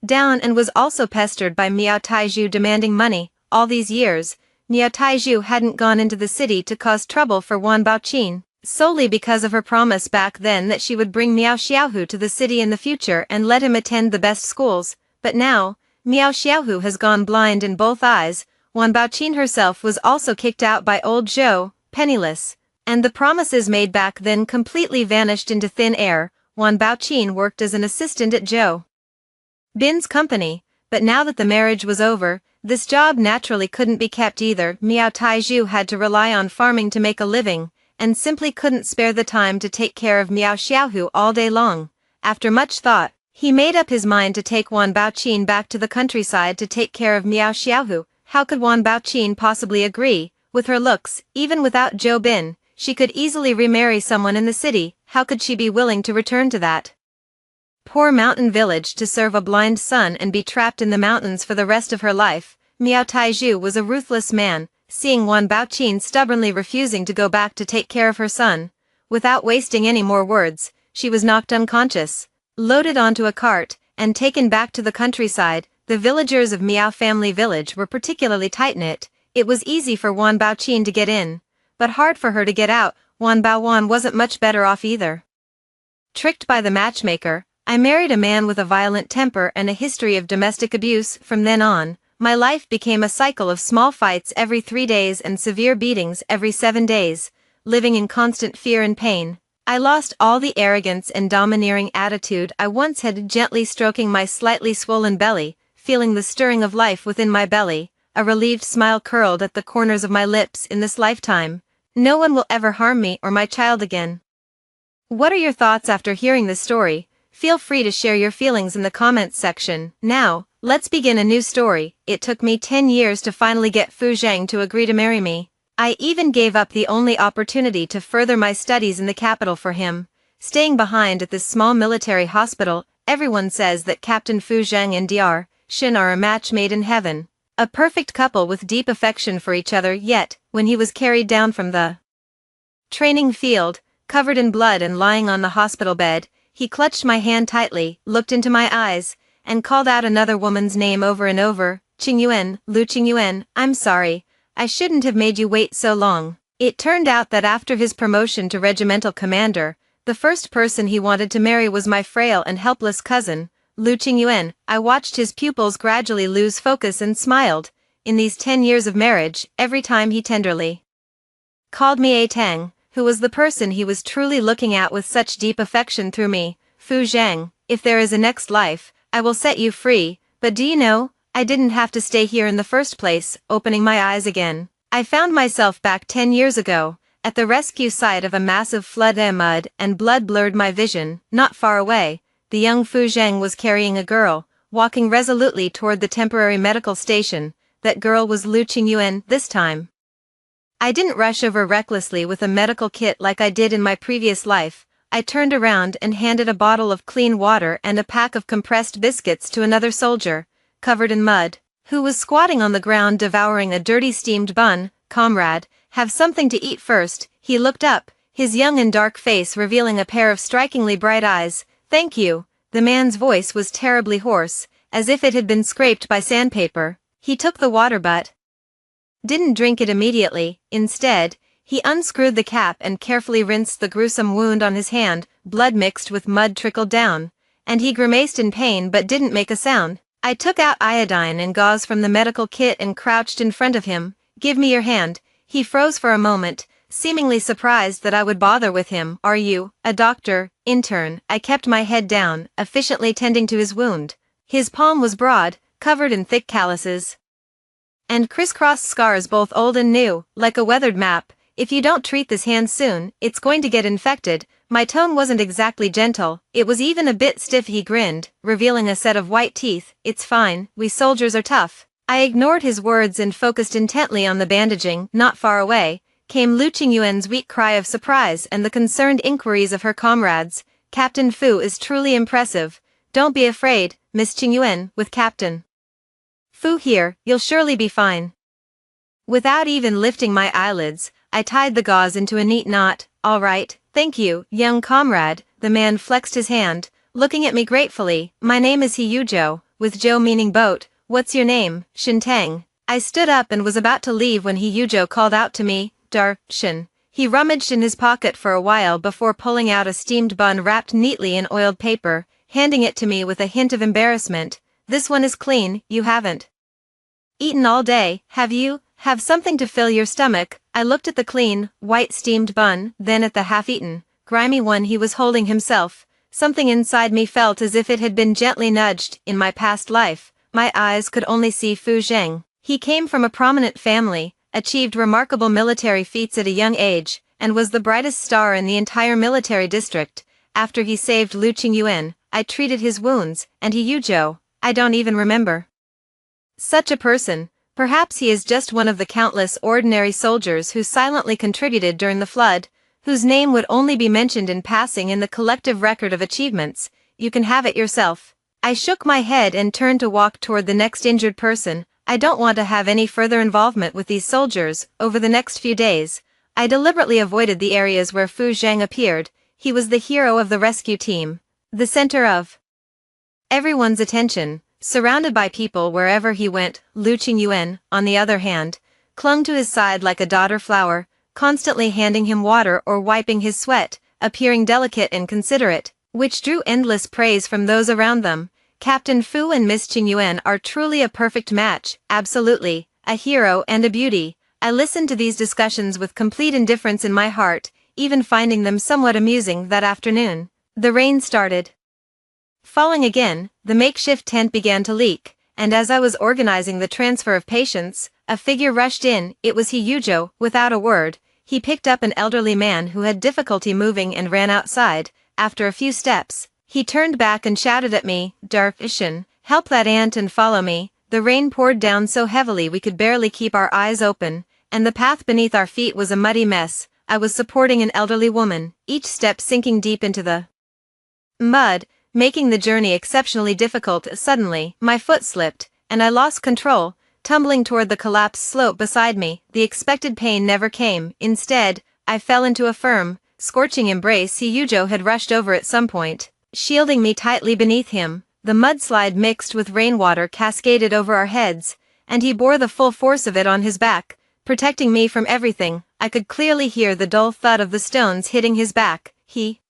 down and was also pestered by Miao Taizhu demanding money. All these years, Miao Taizhu hadn't gone into the city to cause trouble for Wan Baoqin, solely because of her promise back then that she would bring Miao Xiaohu to the city in the future and let him attend the best schools. But now, Miao Xiaohu has gone blind in both eyes. Wan Baoqin herself was also kicked out by old Zhou, penniless, and the promises made back then completely vanished into thin air. Wan Baoqin worked as an assistant at Zhou Bin's company, but now that the marriage was over, this job naturally couldn't be kept either. Miao Taizhu had to rely on farming to make a living, and simply couldn't spare the time to take care of Miao Xiaohu all day long. After much thought, he made up his mind to take Wan Baoqin back to the countryside to take care of Miao Xiaohu. How could Wan Baoqin possibly agree? With her looks, even without Zhou Bin, she could easily remarry someone in the city. How could she be willing to return to that poor mountain village to serve a blind son and be trapped in the mountains for the rest of her life? Miao Taizhu was a ruthless man. Seeing Wan Baoqin stubbornly refusing to go back to take care of her son, without wasting any more words, she was knocked unconscious, loaded onto a cart, and taken back to the countryside. The villagers of Miao family village were particularly tight-knit. It was easy for Wan Baoqin to get in, but hard for her to get out. Wan Baowan wasn't much better off either. Tricked by the matchmaker, I married a man with a violent temper and a history of domestic abuse. From then on, my life became a cycle of small fights every 3 days and severe beatings every 7 days, living in constant fear and pain. I lost all the arrogance and domineering attitude I once had, gently stroking my slightly swollen belly, feeling the stirring of life within my belly. A relieved smile curled at the corners of my lips. In this lifetime, no one will ever harm me or my child again. What are your thoughts after hearing this story? Feel free to share your feelings in the comments section. Now, let's begin a new story. It took me 10 years to finally get Fu Zheng to agree to marry me. I even gave up the only opportunity to further my studies in the capital for him, staying behind at this small military hospital. Everyone says that Captain Fu Zheng and Dr. Shin are a match made in heaven, a perfect couple with deep affection for each other. Yet, when he was carried down from the training field, covered in blood and lying on the hospital bed, he clutched my hand tightly, looked into my eyes, and called out another woman's name over and over, "Qingyuan, Lu Qingyuan, I'm sorry, I shouldn't have made you wait so long." It turned out that after his promotion to regimental commander, the first person he wanted to marry was my frail and helpless cousin, Lu Qingyuan. I watched his pupils gradually lose focus and smiled. In these 10 years of marriage, every time he tenderly called me a Tang, who was the person he was truly looking at with such deep affection through me. "Fu Zheng, if there is a next life, I will set you free." But do you know, I didn't have to stay here in the first place. Opening my eyes again, I found myself back 10 years ago, at the rescue site of a massive flood. Mud and blood blurred my vision. Not far away, the young Fu Zheng was carrying a girl, walking resolutely toward the temporary medical station. That girl was Lu Qingyuan. This time, I didn't rush over recklessly with a medical kit like I did in my previous life. I turned around and handed a bottle of clean water and a pack of compressed biscuits to another soldier, covered in mud, who was squatting on the ground devouring a dirty steamed bun. "Comrade, have something to eat first." He looked up, his young and dark face revealing a pair of strikingly bright eyes. "Thank you." The man's voice was terribly hoarse, as if it had been scraped by sandpaper. He took the water but didn't drink it immediately. Instead, he unscrewed the cap and carefully rinsed the gruesome wound on his hand. Blood mixed with mud trickled down, and he grimaced in pain but didn't make a sound. I took out iodine and gauze from the medical kit and crouched in front of him. "Give me your hand." He froze for a moment, seemingly surprised that I would bother with him. "Are you a doctor, intern?" I kept my head down, efficiently tending to his wound. His palm was broad, covered in thick calluses and crisscross scars both old and new, like a weathered map. If you don't treat this hand soon, it's going to get infected. My tone wasn't exactly gentle, it was even a bit stiff. He grinned, revealing a set of white teeth. It's fine, we soldiers are tough. I ignored his words and focused intently on the bandaging. Not far away came Lu Qingyuan's weak cry of surprise and the concerned inquiries of her comrades. Captain Fu is truly impressive. Don't be afraid, Miss Qingyuan, with Captain Fu here, you'll surely be fine. Without even lifting my eyelids, I tied the gauze into a neat knot. All right, thank you, young comrade. The man flexed his hand, looking at me gratefully. My name is He Yuzhou, with Zhou meaning boat. What's your name? Shintang. I stood up and was about to leave when He Yuzhou called out to me, Shin. He rummaged in his pocket for a while before pulling out a steamed bun wrapped neatly in oiled paper, handing it to me with a hint of embarrassment. This one is clean. You haven't eaten all day, have you? Have something to fill your stomach. I looked at the clean, white steamed bun, then at the half-eaten, grimy one he was holding himself. Something inside me felt as if it had been gently nudged. In my past life, my eyes could only see Fu Zheng. He came from a prominent family, achieved remarkable military feats at a young age, and was the brightest star in the entire military district. After he saved Lu Qingyuan, I treated his wounds, and He Yuzhou, I don't even remember such a person. Perhaps he is just one of the countless ordinary soldiers who silently contributed during the flood, whose name would only be mentioned in passing in the collective record of achievements. You can have it yourself. I shook my head and turned to walk toward the next injured person. I don't want to have any further involvement with these soldiers. Over the next few days, I deliberately avoided the areas where Fu Zheng appeared. He was the hero of the rescue team, the center of everyone's attention. Surrounded by people wherever he went. Lu Qingyuan, on the other hand, clung to his side like a daughter flower, constantly handing him water or wiping his sweat, appearing delicate and considerate, which drew endless praise from those around them. Captain Fu and Miss Qingyuan are truly a perfect match. Absolutely, a hero and a beauty. I listened to these discussions with complete indifference in my heart, even finding them somewhat amusing. That afternoon, the rain started falling again. The makeshift tent began to leak, and as I was organizing the transfer of patients, a figure rushed in. It was He Yuzhou. Without a word, he picked up an elderly man who had difficulty moving and ran outside. After a few steps, he turned back and shouted at me, Shin, help that ant and follow me. The rain poured down so heavily we could barely keep our eyes open, and the path beneath our feet was a muddy mess. I was supporting an elderly woman, each step sinking deep into the mud, making the journey exceptionally difficult. Suddenly, my foot slipped, and I lost control, tumbling toward the collapsed slope beside me. The expected pain never came. Instead, I fell into a firm, scorching embrace. He Yuzhou had rushed over at some point, shielding me tightly beneath him. The mudslide mixed with rainwater cascaded over our heads, and he bore the full force of it on his back, protecting me from everything. I could clearly hear the dull thud of the stones hitting his back. He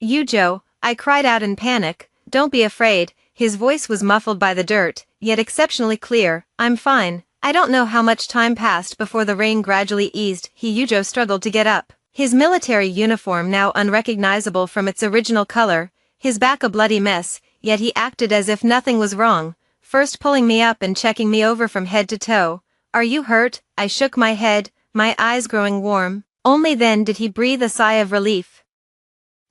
Yuzhou, I cried out in panic. Don't be afraid. His voice was muffled by the dirt, yet exceptionally clear. I'm fine. I don't know how much time passed before the rain gradually eased. He Yuzhou struggled to get up, his military uniform now unrecognizable from its original color, his back a bloody mess, yet he acted as if nothing was wrong, first pulling me up and checking me over from head to toe. Are you hurt? I shook my head, my eyes growing warm. Only then did he breathe a sigh of relief.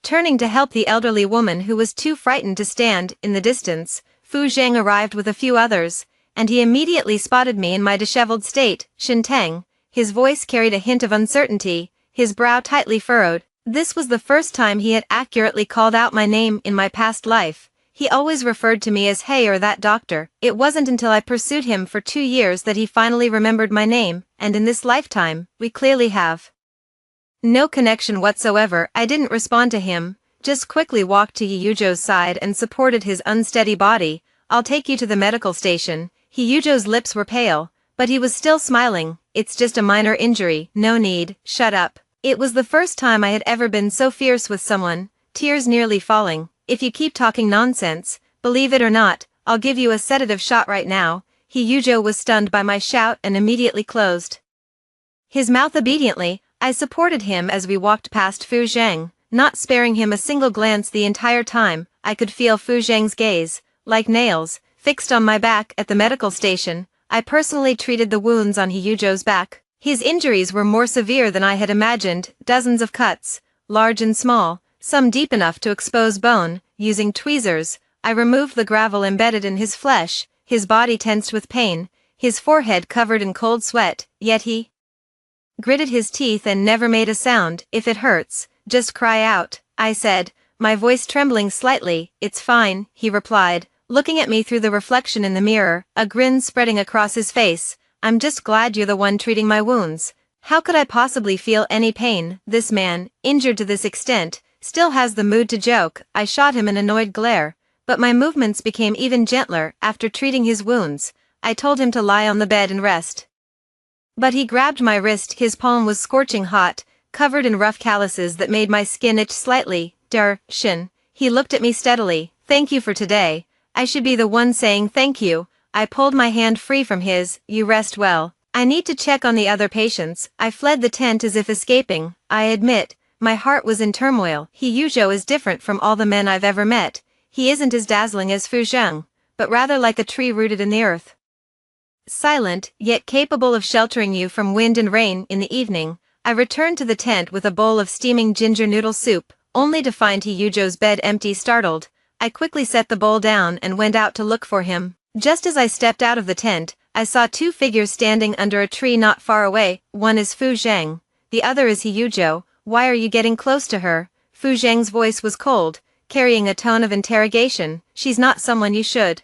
Turning to help the elderly woman who was too frightened to stand. In the distance, Fu Zheng arrived with a few others, and he immediately spotted me in my disheveled state. Shintang, his voice carried a hint of uncertainty, his brow tightly furrowed. This was the first time he had accurately called out my name in my past life. He always referred to me as hey or that doctor. It wasn't until I pursued him for 2 years that he finally remembered my name, and in this lifetime, we clearly have no connection whatsoever. I didn't respond to him, just quickly walked to He Yuzhou's side and supported his unsteady body. I'll take you to the medical station. He Yuzhou's lips were pale, but he was still smiling. It's just a minor injury. No need. Shut up. It was the first time I had ever been so fierce with someone, tears nearly falling. If you keep talking nonsense, believe it or not, I'll give you a sedative shot right now. He Yuzhou was stunned by my shout and immediately closed his mouth obediently. I supported him as we walked past Fu Zheng, not sparing him a single glance the entire time. I could feel Fu Zheng's gaze, like nails, fixed on my back at the medical station. I personally treated the wounds on Hyujo's back. His injuries were more severe than I had imagined, dozens of cuts, large and small, some deep enough to expose bone. Using tweezers, I removed the gravel embedded in his flesh, his body tensed with pain, his forehead covered in cold sweat, yet he gritted his teeth and never made a sound. "If it hurts, just cry out," I said, my voice trembling slightly. "It's fine," he replied, looking at me through the reflection in the mirror, a grin spreading across his face. "I'm just glad you're the one treating my wounds. How could I possibly feel any pain? This man, injured to this extent, still has the mood to joke." I shot him an annoyed glare, but my movements became even gentler after treating his wounds. I told him to lie on the bed and rest. But he grabbed my wrist. His palm was scorching hot, covered in rough calluses that made my skin itch slightly. Shin. He looked at me steadily. "Thank you for today. I should be the one saying thank you." I pulled my hand free from his. "You rest well. I need to check on the other patients." I fled the tent as if escaping. I admit, my heart was in turmoil. Hyujo is different from all the men I've ever met. He isn't as dazzling as Fu Zheng, but rather like a tree rooted in the earth. Silent, yet capable of sheltering you from wind and rain. In the evening, I returned to the tent with a bowl of steaming ginger noodle soup, only to find Hyujo's bed empty. Startled, I quickly set the bowl down and went out to look for him. Just as I stepped out of the tent, I saw two figures standing under a tree not far away. One is Fu Zheng, the other is Hyujo. "Why are you getting close to her?" Fu Zheng's voice was cold, carrying a tone of interrogation. "She's not someone you should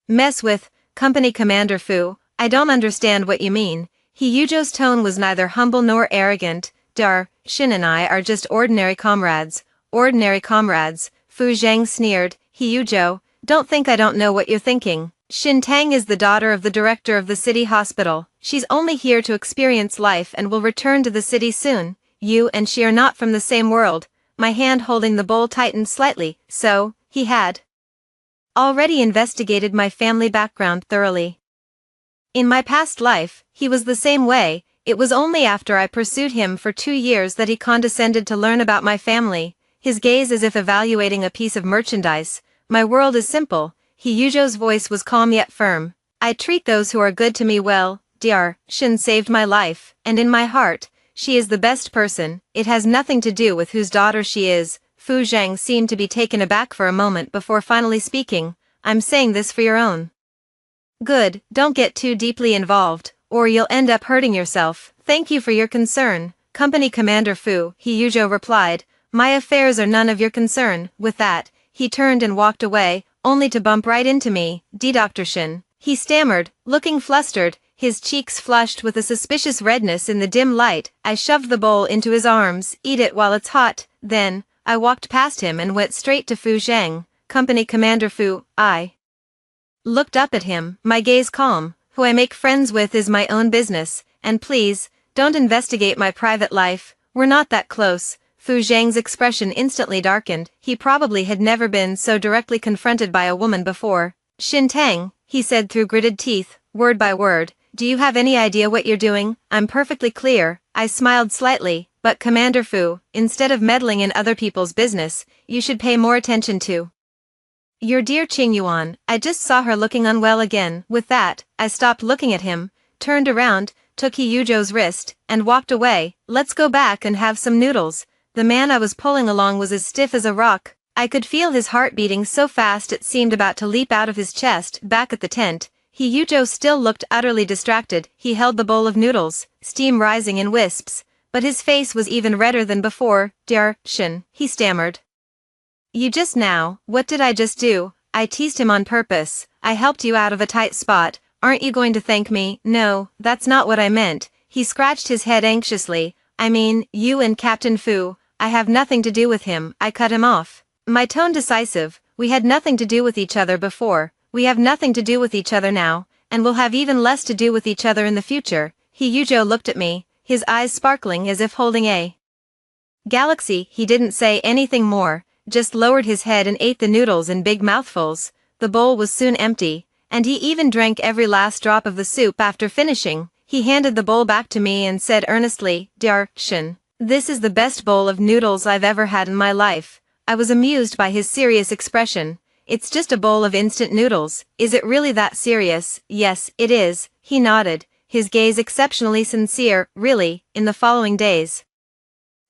mess with, Company Commander Fu. I don't understand what you mean." Hyujo's tone was neither humble nor arrogant. Shin and I are just ordinary comrades." "Ordinary comrades?" Fu Zheng sneered. "Hyujo, don't think I don't know what you're thinking. Shin Tang is the daughter of the director of the city hospital. She's only here to experience life and will return to the city soon. You and she are not from the same world." My hand holding the bowl tightened slightly. So, he had already investigated my family background thoroughly. In my past life, he was the same way. It was only after I pursued him for 2 years that he condescended to learn about my family, his gaze as if evaluating a piece of merchandise. "My world is simple." Hyujo's voice was calm yet firm. "I treat those who are good to me well. Shin saved my life, and in my heart, she is the best person. It has nothing to do with whose daughter she is." Fu Zheng seemed to be taken aback for a moment before finally speaking. "I'm saying this for your own good. Don't get too deeply involved, or you'll end up hurting yourself." "Thank you for your concern, Company Commander Fu," Hyujo replied. "My affairs are none of your concern." With that, he turned and walked away, only to bump right into me. "Dr. Shin," he stammered, looking flustered, his cheeks flushed with a suspicious redness in the dim light. I shoved the bowl into his arms. "Eat it while it's hot." Then, I walked past him and went straight to Fu Zheng. "Company Commander Fu." I looked up at him, my gaze calm. "Who I make friends with is my own business, and please, don't investigate my private life. We're not that close." Fu Zheng's expression instantly darkened. He probably had never been so directly confronted by a woman before. "Shin Tang," he said through gritted teeth, word by word, "do you have any idea what you're doing?" "I'm perfectly clear." I smiled slightly. "But Commander Fu, instead of meddling in other people's business, you should pay more attention to your dear Qing Yuan. I just saw her looking unwell again." With that, I stopped looking at him, turned around, took Hyujo's wrist, and walked away. "Let's go back and have some noodles." The man I was pulling along was as stiff as a rock. I could feel his heart beating so fast it seemed about to leap out of his chest. Back at the tent, Hyujo still looked utterly distracted. He held the bowl of noodles, steam rising in wisps, but his face was even redder than before. Shin, he stammered. "You just now, what did I just do?" I teased him on purpose. "I helped you out of a tight spot. Aren't you going to thank me?" "No, that's not what I meant." He scratched his head anxiously. "I mean, you and Captain Fu. I have nothing to do with him." I cut him off, my tone decisive. "We had nothing to do with each other before, we have nothing to do with each other now, and we'll have even less to do with each other in the future." Hyujo looked at me, his eyes sparkling as if holding a galaxy. He didn't say anything more, just lowered his head and ate the noodles in big mouthfuls. The bowl was soon empty, and he even drank every last drop of the soup. After finishing, he handed the bowl back to me and said earnestly, Shin, this is the best bowl of noodles I've ever had in my life." I was amused by his serious expression. it's just a bowl of instant noodles. Is it really that serious? Yes, it is, he nodded, his gaze exceptionally sincere. Really, in the following days,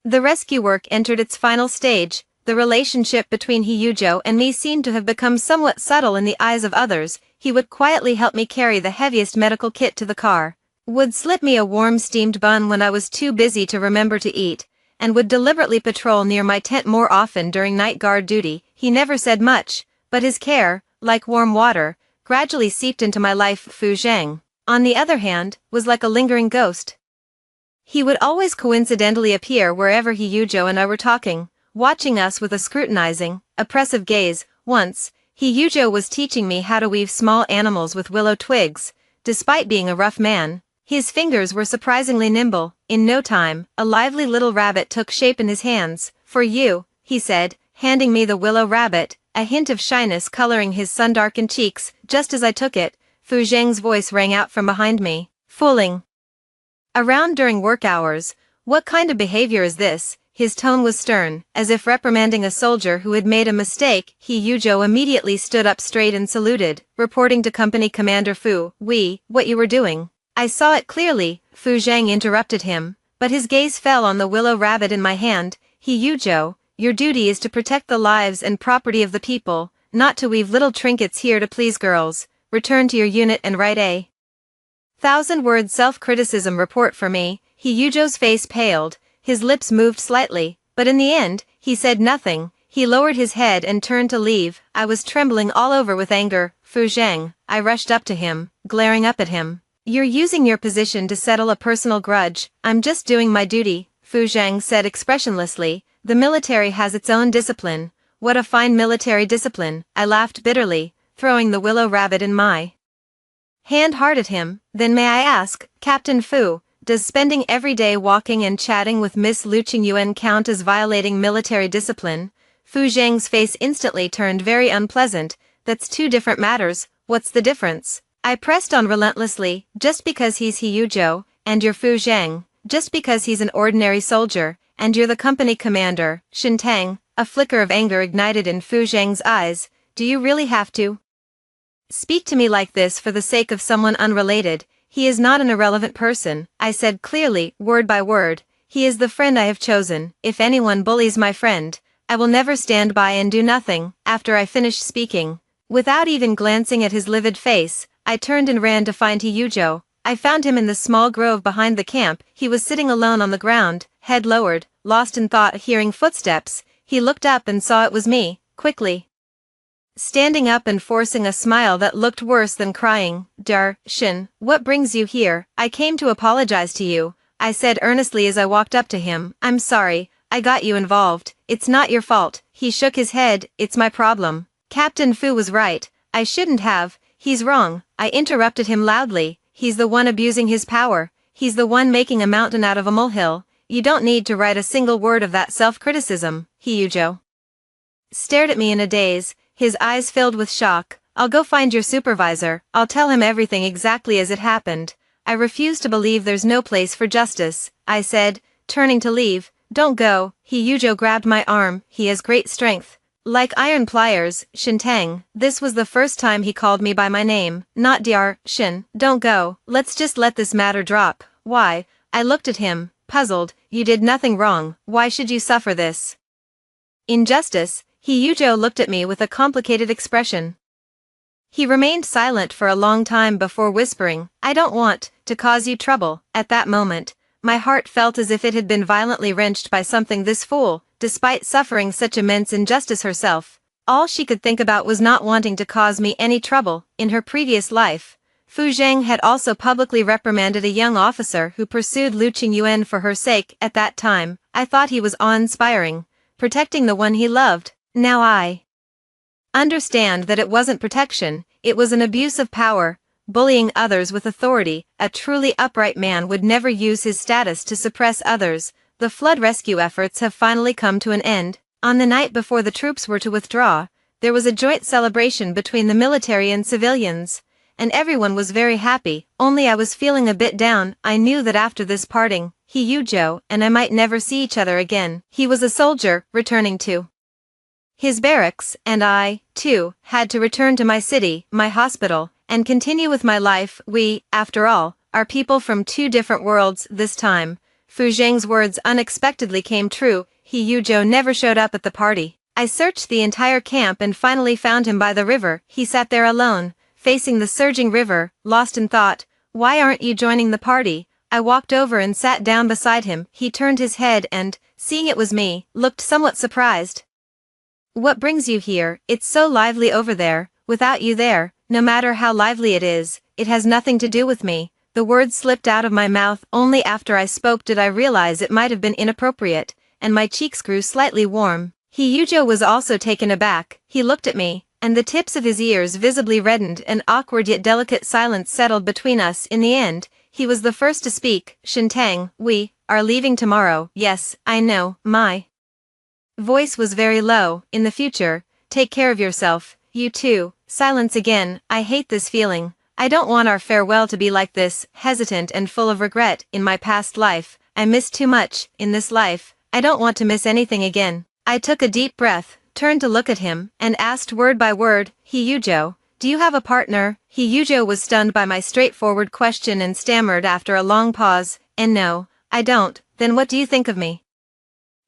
the rescue work entered its final stage. The relationship between Hyujo and me seemed to have become somewhat subtle in the eyes of others. He would quietly help me carry the heaviest medical kit to the car, would slip me a warm steamed bun when I was too busy to remember to eat, and would deliberately patrol near my tent more often during night guard duty. He never said much, but his care, like warm water, gradually seeped into my life. Fu Zhang, on the other hand, was like a lingering ghost. He would always coincidentally appear wherever Hyujo and I were talking, watching us with a scrutinizing, oppressive gaze. Once, Hyujo was teaching me how to weave small animals with willow twigs. Despite being a rough man, his fingers were surprisingly nimble. In no time, a lively little rabbit took shape in his hands. For you, he said, handing me the willow rabbit, a hint of shyness coloring his sun-darkened cheeks. Just as I took it, Fu Zhang's voice rang out from behind me. Fooling around during work hours? What kind of behavior is this? His tone was stern, as if reprimanding a soldier who had made a mistake. Hyujo immediately stood up straight and saluted, reporting to Company Commander Fu. What you were doing? I saw it clearly, Fu Zhang interrupted him, but his gaze fell on the willow rabbit in my hand. Hyujo, your duty is to protect the lives and property of the people, not to weave little trinkets here to please girls. Return to your unit and write a 1,000-word self-criticism report for me. Hyujo's face paled. His lips moved slightly, but in the end, he said nothing. He lowered his head and turned to leave. I was trembling all over with anger. Fu Zhang, I rushed up to him, glaring up at him. You're using your position to settle a personal grudge. I'm just doing my duty, Fu Zhang said expressionlessly. The military has its own discipline. What a fine military discipline. I laughed bitterly, throwing the willow rabbit in my hand hard at him. Then may I ask, Captain Fu, does spending every day walking and chatting with Miss Lu Qingyuan count as violating military discipline? Fu Zhang's face instantly turned very unpleasant. That's two different matters. What's the difference? I pressed on relentlessly. Just because he's Hyujo, and you're Fu Zhang, just because he's an ordinary soldier, and you're the company commander, Shintang. A flicker of anger ignited in Fu Zhang's eyes. Do you really have to speak to me like this for the sake of someone unrelated? He is not an irrelevant person, I said clearly, word by word. He is the friend I have chosen. If anyone bullies my friend, I will never stand by and do nothing. After I finished speaking, without even glancing at his livid face, I turned and ran to find Hyujo. I found him in the small grove behind the camp. He was sitting alone on the ground, head lowered, lost in thought. Hearing footsteps, he looked up and saw it was me. Quickly standing up and forcing a smile that looked worse than crying. Shin, what brings you here? I came to apologize to you, I said earnestly as I walked up to him. I'm sorry, I got you involved. It's not your fault. He shook his head. It's my problem. Captain Fu was right. I shouldn't have. He's wrong, I interrupted him loudly. He's the one abusing his power. He's the one making a mountain out of a molehill. You don't need to write a single word of that self-criticism. Hyujo stared at me in a daze, his eyes filled with shock. I'll go find your supervisor. I'll tell him everything exactly as it happened. I refuse to believe there's no place for justice, I said, turning to leave. Don't go. Hyujo grabbed my arm. He has great strength, like iron pliers. Shintang. This was the first time he called me by my name, not Dr. Shin. Don't go. Let's just let this matter drop. Why? I looked at him, puzzled. You did nothing wrong. Why should you suffer this injustice? Hyujo looked at me with a complicated expression. He remained silent for a long time before whispering, I don't want to cause you trouble. At that moment, my heart felt as if it had been violently wrenched by something. This fool, despite suffering such immense injustice herself, all she could think about was not wanting to cause me any trouble. In her previous life, Fu Zhang had also publicly reprimanded a young officer who pursued Lu Qingyuan for her sake. At that time, I thought he was awe-inspiring, protecting the one he loved. Now I understand that it wasn't protection, it was an abuse of power, bullying others with authority. A truly upright man would never use his status to suppress others. The flood rescue efforts have finally come to an end. On the night before the troops were to withdraw, there was a joint celebration between the military and civilians, and everyone was very happy. Only I was feeling a bit down. I knew that after this parting, Hyujo and I might never see each other again. He was a soldier, returning to his barracks, and I, too, had to return to my city, my hospital, and continue with my life. We, after all, are people from two different worlds this time. Fu Zheng's words unexpectedly came true. He Yuzhou never showed up at the party. I searched the entire camp and finally found him by the river. He sat there alone, facing the surging river, lost in thought. Why aren't you joining the party? I walked over and sat down beside him. He turned his head and, seeing it was me, looked somewhat surprised. What brings you here? It's so lively over there. Without you there, no matter how lively it is, it has nothing to do with me. The words slipped out of my mouth. Only after I spoke did I realize it might have been inappropriate, and my cheeks grew slightly warm. He Yuzhou was also taken aback. He looked at me, and the tips of his ears visibly reddened. An awkward yet delicate silence settled between us. In the end, he was the first to speak. Shintang, we are leaving tomorrow. Yes, I know. My voice was very low. In the future, take care of yourself. You too. Silence again. I hate this feeling. I don't want our farewell to be like this, hesitant and full of regret. In my past life, I missed too much. In this life, I don't want to miss anything again. I took a deep breath, turned to look at him, and asked word by word, He Yuzhou, do you have a partner? He Yuzhou was stunned by my straightforward question and stammered after a long pause, and no, I don't. Then what do you think of me?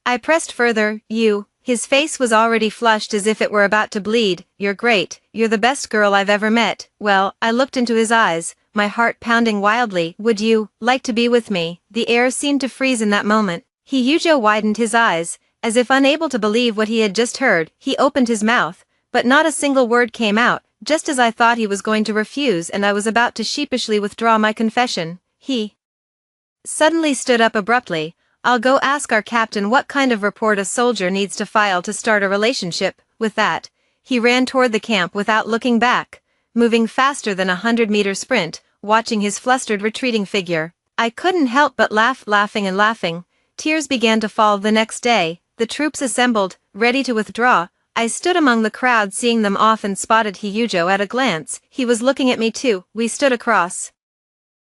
I pressed further, you. His face was already flushed as if it were about to bleed. You're great, you're the best girl I've ever met. Well, I looked into his eyes, my heart pounding wildly. Would you like to be with me? The air seemed to freeze in that moment. He Yuzhou widened his eyes, as if unable to believe what he had just heard. He opened his mouth, but not a single word came out, just as I thought he was going to refuse, and I was about to sheepishly withdraw my confession. He suddenly stood up abruptly. I'll go ask our captain what kind of report a soldier needs to file to start a relationship. With that, he ran toward the camp without looking back, moving faster than a 100-meter sprint. Watching his flustered retreating figure, I couldn't help but laughing and laughing. Tears began to fall. The next day, the troops assembled, ready to withdraw. I stood among the crowd seeing them off and spotted He Yuzhou at a glance. He was looking at me too. We stood across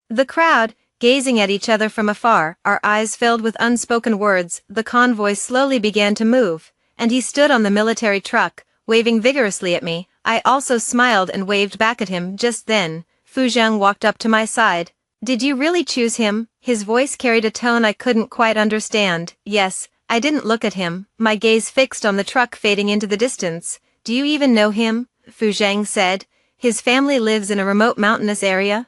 the crowd, gazing at each other from afar, our eyes filled with unspoken words. The convoy slowly began to move, and he stood on the military truck, waving vigorously at me. I also smiled and waved back at him. Just then, Fu Zheng walked up to my side. Did you really choose him? His voice carried a tone I couldn't quite understand. Yes. I didn't look at him, my gaze fixed on the truck fading into the distance. Do you even know him? Fu Zheng said. His family lives in a remote mountainous area.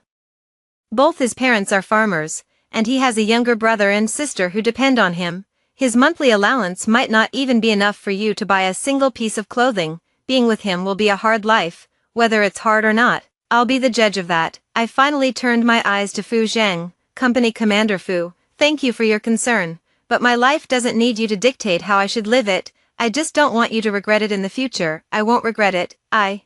Both his parents are farmers, and he has a younger brother and sister who depend on him. His monthly allowance might not even be enough for you to buy a single piece of clothing. Being with him will be a hard life, whether it's hard or not. I'll be the judge of that. I finally turned my eyes to Fu Zheng. Company Commander Fu, thank you for your concern. But my life doesn't need you to dictate how I should live it. I just don't want you to regret it in the future. I won't regret it. I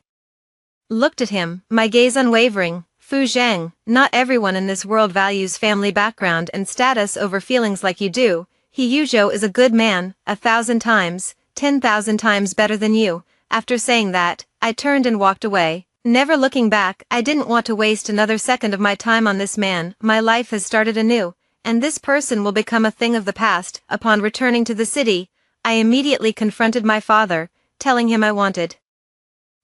looked at him, my gaze unwavering. Fu Zheng, not everyone in this world values family background and status over feelings like you do. He Yuzhou is a good man, 1,000 times, 10,000 times better than you. After saying that, I turned and walked away. Never looking back. I didn't want to waste another second of my time on this man. My life has started anew, and this person will become a thing of the past. Upon returning to the city, I immediately confronted my father, telling him I wanted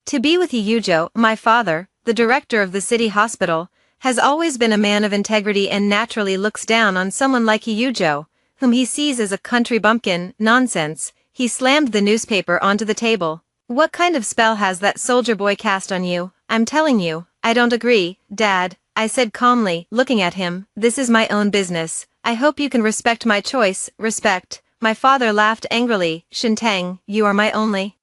to be with He Yuzhou. My father, the director of the city hospital, has always been a man of integrity and naturally looks down on someone like He Yuzhou, whom he sees as a country bumpkin. Nonsense. He slammed the newspaper onto the table. What kind of spell has that soldier boy cast on you? I'm telling you, I don't agree, Dad, I said calmly, looking at him. This is my own business. I hope you can respect my choice. Respect. My father laughed angrily. Shintang, you are my only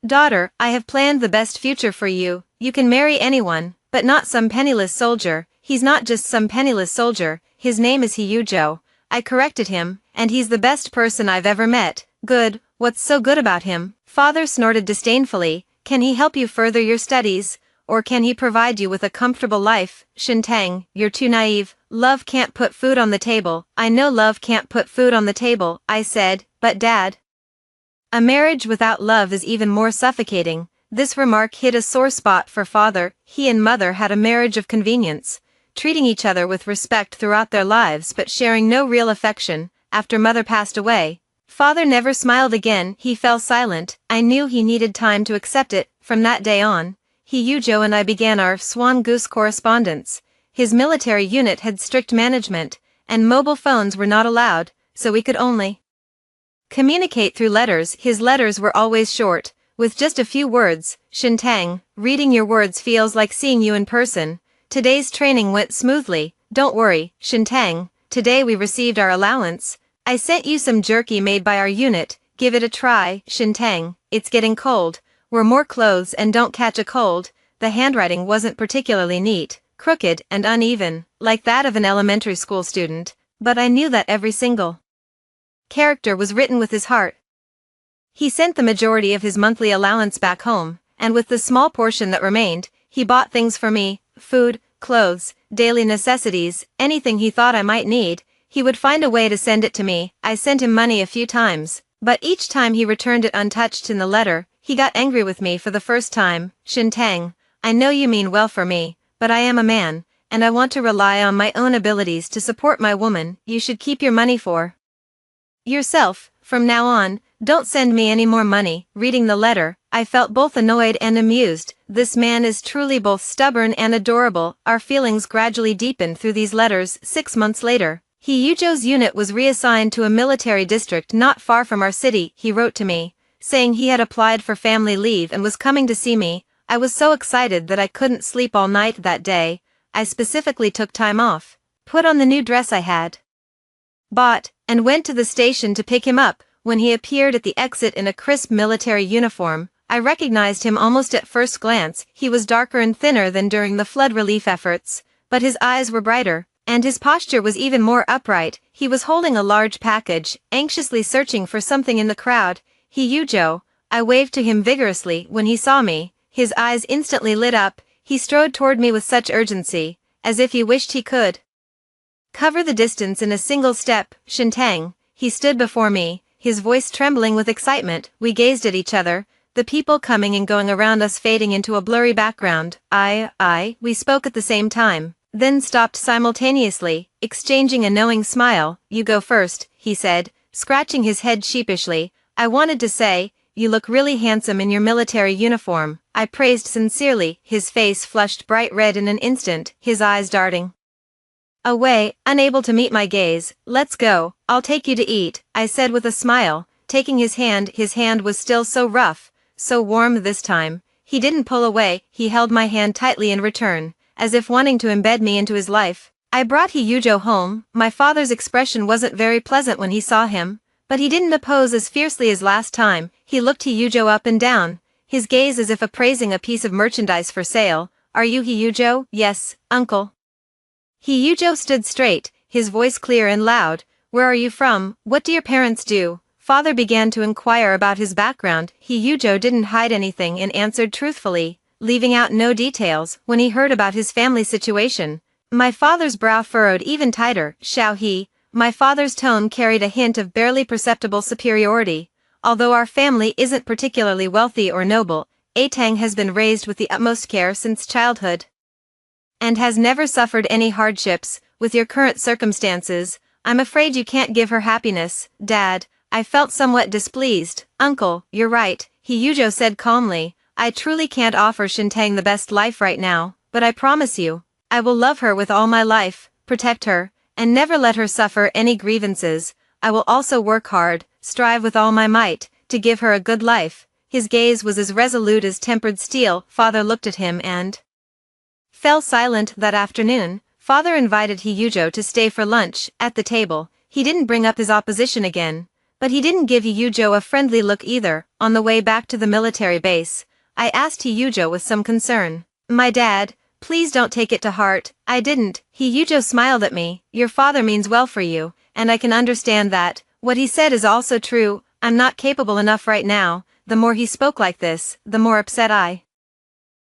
daughter. I have planned the best future for you. You can marry anyone, but not some penniless soldier. He's not just some penniless soldier, his name is He Yuzhou. I corrected him, and he's the best person I've ever met. Good, what's so good about him? Father snorted disdainfully. Can he help you further your studies, or can he provide you with a comfortable life? Shintang, you're too naive. Love can't put food on the table. I know love can't put food on the table, I said, but Dad, a marriage without love is even more suffocating. This remark hit a sore spot for father. He and mother had a marriage of convenience, treating each other with respect throughout their lives but sharing no real affection. After mother passed away, Father never smiled again. He fell silent. I knew he needed time to accept it. From that day on, Hyujo and I began our swan goose correspondence. His military unit had strict management, and mobile phones were not allowed, so we could only communicate through letters. His letters were always short, with just a few words. Shintang, reading your words feels like seeing you in person. Today's training went smoothly. Don't worry, Shintang, today we received our allowance. I sent you some jerky made by our unit. Give it a try, Shintang. It's getting cold. Wear more clothes and don't catch a cold. The handwriting wasn't particularly neat, crooked and uneven, like that of an elementary school student, but I knew that every single character was written with his heart. He sent the majority of his monthly allowance back home, and with the small portion that remained, he bought things for me, food, clothes, daily necessities, anything he thought I might need. He would find a way to send it to me. I sent him money a few times, but each time he returned it untouched in the letter. He got angry with me for the first time. Shintang, I know you mean well for me, but I am a man, and I want to rely on my own abilities to support my woman. You should keep your money for yourself. From now on, don't send me any more money. Reading the letter, I felt both annoyed and amused. This man is truly both stubborn and adorable. Our feelings gradually deepened through these letters. 6 months later, Hyujo's unit was reassigned to a military district not far from our city. He wrote to me, saying he had applied for family leave and was coming to see me. I was so excited that I couldn't sleep all night that day. I specifically took time off, put on the new dress I had bought, and went to the station to pick him up. When he appeared at the exit in a crisp military uniform, I recognized him almost at first glance. He was darker and thinner than during the flood relief efforts, but his eyes were brighter, and his posture was even more upright. He was holding a large package, anxiously searching for something in the crowd. Hyujo, I waved to him vigorously. When he saw me, his eyes instantly lit up. He strode toward me with such urgency, as if he wished he could cover the distance in a single step. Shintang, he stood before me, his voice trembling with excitement. We gazed at each other, the people coming and going around us fading into a blurry background. We spoke at the same time, then stopped simultaneously, exchanging a knowing smile. You go first, he said, scratching his head sheepishly. I wanted to say, you look really handsome in your military uniform. I praised sincerely. His face flushed bright red in an instant, his eyes darting away, unable to meet my gaze. Let's go, I'll take you to eat, I said with a smile, taking his hand. His hand was still so rough, so warm this time. He didn't pull away, he held my hand tightly in return, as if wanting to embed me into his life. I brought Hyujo home. My father's expression wasn't very pleasant when he saw him, but he didn't oppose as fiercely as last time. He looked Hyujo up and down, his gaze as if appraising a piece of merchandise for sale. Are you Hyujo? Yes, uncle. Hyujo stood straight, his voice clear and loud. Where are you from? What do your parents do? Father began to inquire about his background. Hyujo didn't hide anything and answered truthfully, leaving out no details. When he heard about his family situation, my father's brow furrowed even tighter. Shall he? My father's tone carried a hint of barely perceptible superiority. Although our family isn't particularly wealthy or noble, Atang has been raised with the utmost care since childhood and has never suffered any hardships. With your current circumstances, I'm afraid you can't give her happiness, Dad. I felt somewhat displeased. Uncle, you're right, Hyujo said calmly. I truly can't offer Shintang the best life right now, but I promise you, I will love her with all my life, protect her, and never let her suffer any grievances. I will also work hard, strive with all my might, to give her a good life. His gaze was as resolute as tempered steel. Father looked at him and fell silent. That afternoon, Father invited Hyujo to stay for lunch. At the table, he didn't bring up his opposition again, but he didn't give Hyujo a friendly look either. On the way back to the military base, I asked Hyujo with some concern, my dad, please don't take it to heart. I didn't. Hyujo smiled at me. Your father means well for you, and I can understand that. What he said is also true. I'm not capable enough right now. The more he spoke like this, the more upset I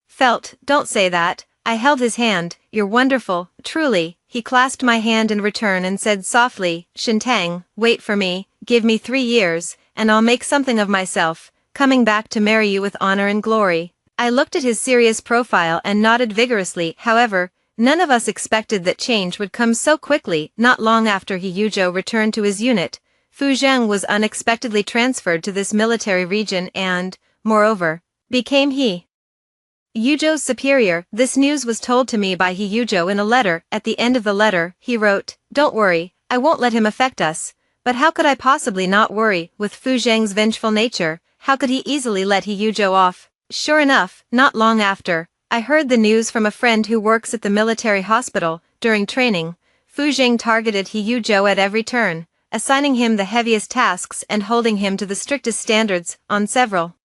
felt. Don't say that. I held his hand. You're wonderful, truly. He clasped my hand in return and said softly, Shintang, wait for me, give me 3 years, and I'll make something of myself, coming back to marry you with honor and glory. I looked at his serious profile and nodded vigorously. However, none of us expected that change would come so quickly. Not long after Hyujo returned to his unit, Fu Zheng was unexpectedly transferred to this military region and, moreover, became He Yuzhou's superior. This news was told to me by He Yuzhou in a letter. At the end of the letter, he wrote, "Don't worry, I won't let him affect us." But how could I possibly not worry? With Fu Zheng's vengeful nature, how could he easily let He Yuzhou off? Sure enough, not long after, I heard the news from a friend who works at the military hospital. During training, Fu Zheng targeted He Yuzhou at every turn, assigning him the heaviest tasks and holding him to the strictest standards. On several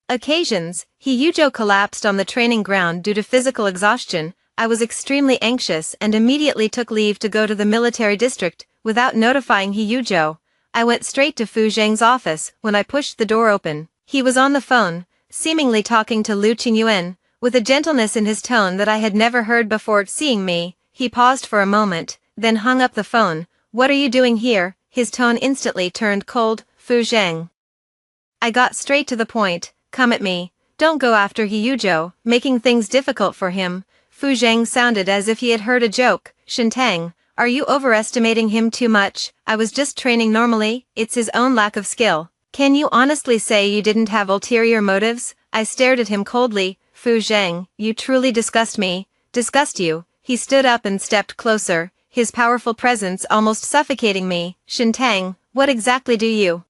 occasions, He Yuzhou collapsed on the training ground due to physical exhaustion. I was extremely anxious and immediately took leave to go to the military district. Without notifying He Yuzhou, I went straight to Fu Zheng's office. When I pushed the door open, he was on the phone, seemingly talking to Lu Qingyuan, with a gentleness in his tone that I had never heard before. Seeing me, he paused for a moment, then hung up the phone. "What are you doing here?" His tone instantly turned cold. "Fu Zheng." I got straight to the point. "Come at me. Don't go after He Yuzhou," making things difficult for him. Fu Zheng sounded as if he had heard a joke. "Shintang, are you overestimating him too much? I was just training normally." "It's his own lack of skill. Can you honestly say you didn't have ulterior motives?" I stared at him coldly. "Fu Zheng, you truly disgust me." "Disgust you?" He stood up and stepped closer, his powerful presence almost suffocating me. "Shintang, what exactly do you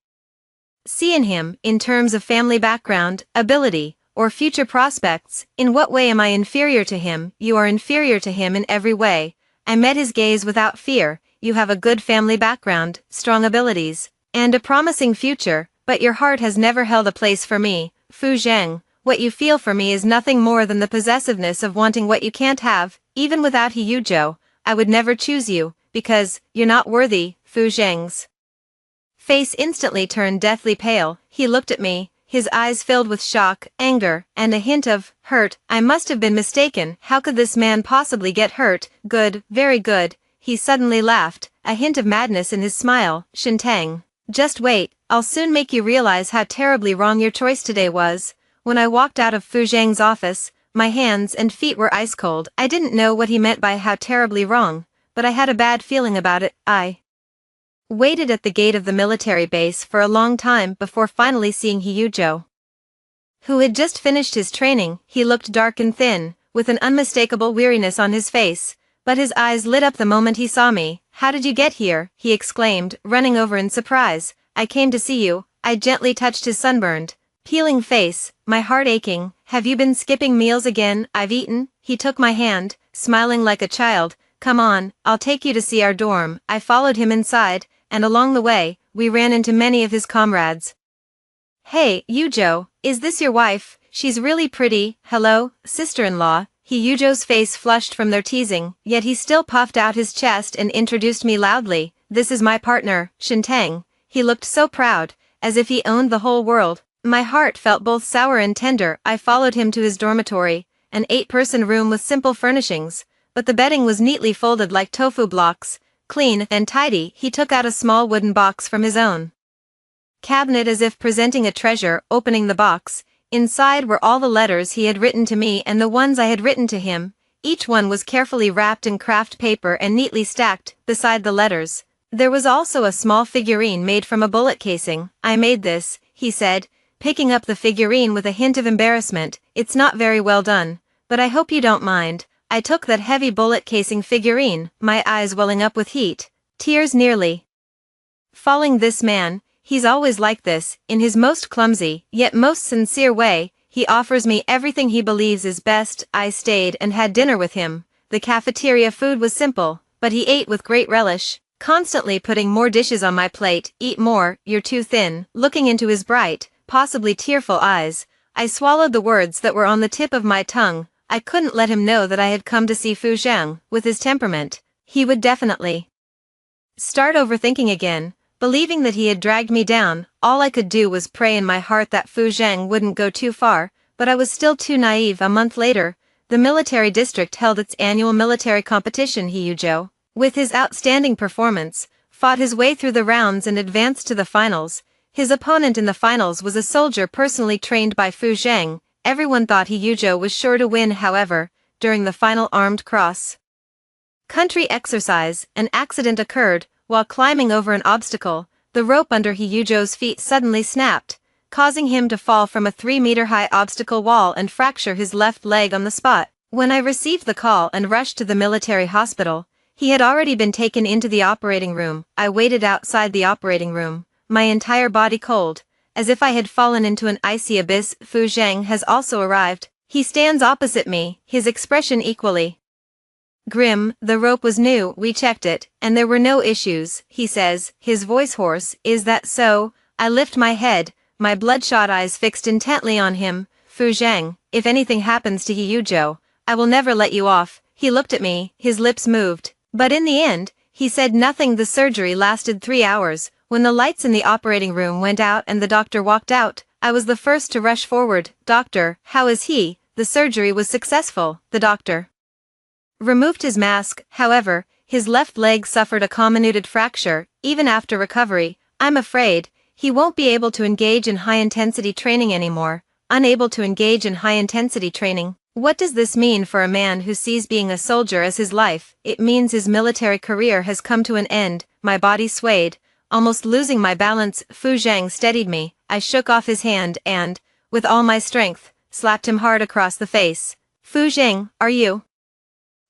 see in him, in terms of family background, ability, or future prospects? In what way am I inferior to him?" "You are inferior to him in every way." I met his gaze without fear. "You have a good family background, strong abilities, and a promising future, but your heart has never held a place for me. Fu Zheng, what you feel for me is nothing more than the possessiveness of wanting what you can't have. Even without He Yuzhou, I would never choose you, because you're not worthy." Fu Zheng's face instantly turned deathly pale. He looked at me, his eyes filled with shock, anger, and a hint of hurt. I must have been mistaken. How could this man possibly get hurt? "Good, very good." He suddenly laughed, a hint of madness in his smile. "Shintang, just wait, I'll soon make you realize how terribly wrong your choice today was." When I walked out of Fu Zheng's office, my hands and feet were ice cold. I didn't know what he meant by how terribly wrong, but I had a bad feeling about it. I waited at the gate of the military base for a long time before finally seeing He Yuzhou, who had just finished his training. He looked dark and thin, with an unmistakable weariness on his face, but his eyes lit up the moment he saw me. "How did you get here?" he exclaimed, running over in surprise. "I came to see you." I gently touched his sunburned, peeling face, my heart aching. "Have you been skipping meals again?" "I've eaten." He took my hand, smiling like a child. "Come on, I'll take you to see our dorm." I followed him inside, and along the way, we ran into many of his comrades. "Hey, Yuzhou, is this your wife? She's really pretty." "Hello, sister-in-law." He Yuzhou's face flushed from their teasing, yet he still puffed out his chest and introduced me loudly. "This is my partner, Shintang." He looked so proud, as if he owned the whole world. My heart felt both sour and tender. I followed him to his dormitory, an 8-person room with simple furnishings, but the bedding was neatly folded like tofu blocks, clean and tidy. He took out a small wooden box from his own cabinet as if presenting a treasure. Opening the box, inside were all the letters he had written to me and the ones I had written to him. Each one was carefully wrapped in craft paper and neatly stacked. Beside the letters, there was also a small figurine made from a bullet casing. "I made this," he said, picking up the figurine with a hint of embarrassment. "It's not very well done, but I hope you don't mind." I took that heavy bullet casing figurine, my eyes welling up with heat, tears nearly falling. "This man, he's always like this, in his most clumsy, yet most sincere way. He offers me everything he believes is best." I stayed and had dinner with him. The cafeteria food was simple, but he ate with great relish, constantly putting more dishes on my plate. "Eat more, you're too thin." Looking into his bright, possibly tearful eyes, I swallowed the words that were on the tip of my tongue. I couldn't let him know that I had come to see Fu Zheng. With his temperament, he would definitely start overthinking again, believing that he had dragged me down. All I could do was pray in my heart that Fu Zheng wouldn't go too far, but I was still too naive. A month later, the military district held its annual military competition. He Yuzhou, with his outstanding performance, fought his way through the rounds and advanced to the finals. His opponent in the finals was a soldier personally trained by Fu Zheng. Everyone thought He Yuzhou was sure to win. However, during the final armed cross-country exercise, an accident occurred. While climbing over an obstacle, the rope under Hyujo's feet suddenly snapped, causing him to fall from a 3-meter-high obstacle wall and fracture his left leg on the spot. When I received the call and rushed to the military hospital, he had already been taken into the operating room. I waited outside the operating room, my entire body cold, as if I had fallen into an icy abyss. Fu Zhang has also arrived. He stands opposite me, his expression equally grim. The rope was new, we checked it, and there were no issues, he says, his voice hoarse. Is that so? I lift my head, my bloodshot eyes fixed intently on him. Fu Zhang, if anything happens to Hyujo, I will never let you off. He looked at me, his lips moved, but in the end, he said nothing. The surgery lasted 3 hours. When the lights in the operating room went out and the doctor walked out, I was the first to rush forward. Doctor, how is he? The surgery was successful. The doctor removed his mask. However, his left leg suffered a comminuted fracture. Even after recovery, I'm afraid he won't be able to engage in high-intensity training anymore. Unable to engage in high-intensity training. What does this mean for a man who sees being a soldier as his life? It means his military career has come to an end. My body swayed, almost losing my balance. Fu Zhang steadied me. I shook off his hand and, with all my strength, slapped him hard across the face. Fu Zhang, are you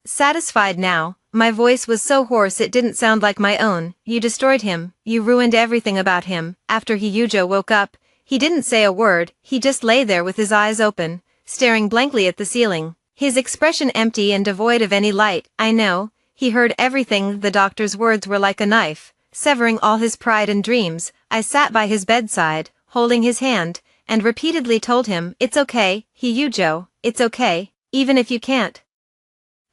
satisfied now? My voice was so hoarse it didn't sound like my own. You destroyed him. You ruined everything about him. After Hyujo woke up, he didn't say a word. He just lay there with his eyes open, staring blankly at the ceiling, his expression empty and devoid of any light. I know, he heard everything. The doctor's words were like a knife, severing all his pride and dreams. I sat by his bedside, holding his hand, and repeatedly told him, it's okay, Hyujo, it's okay, even if you can't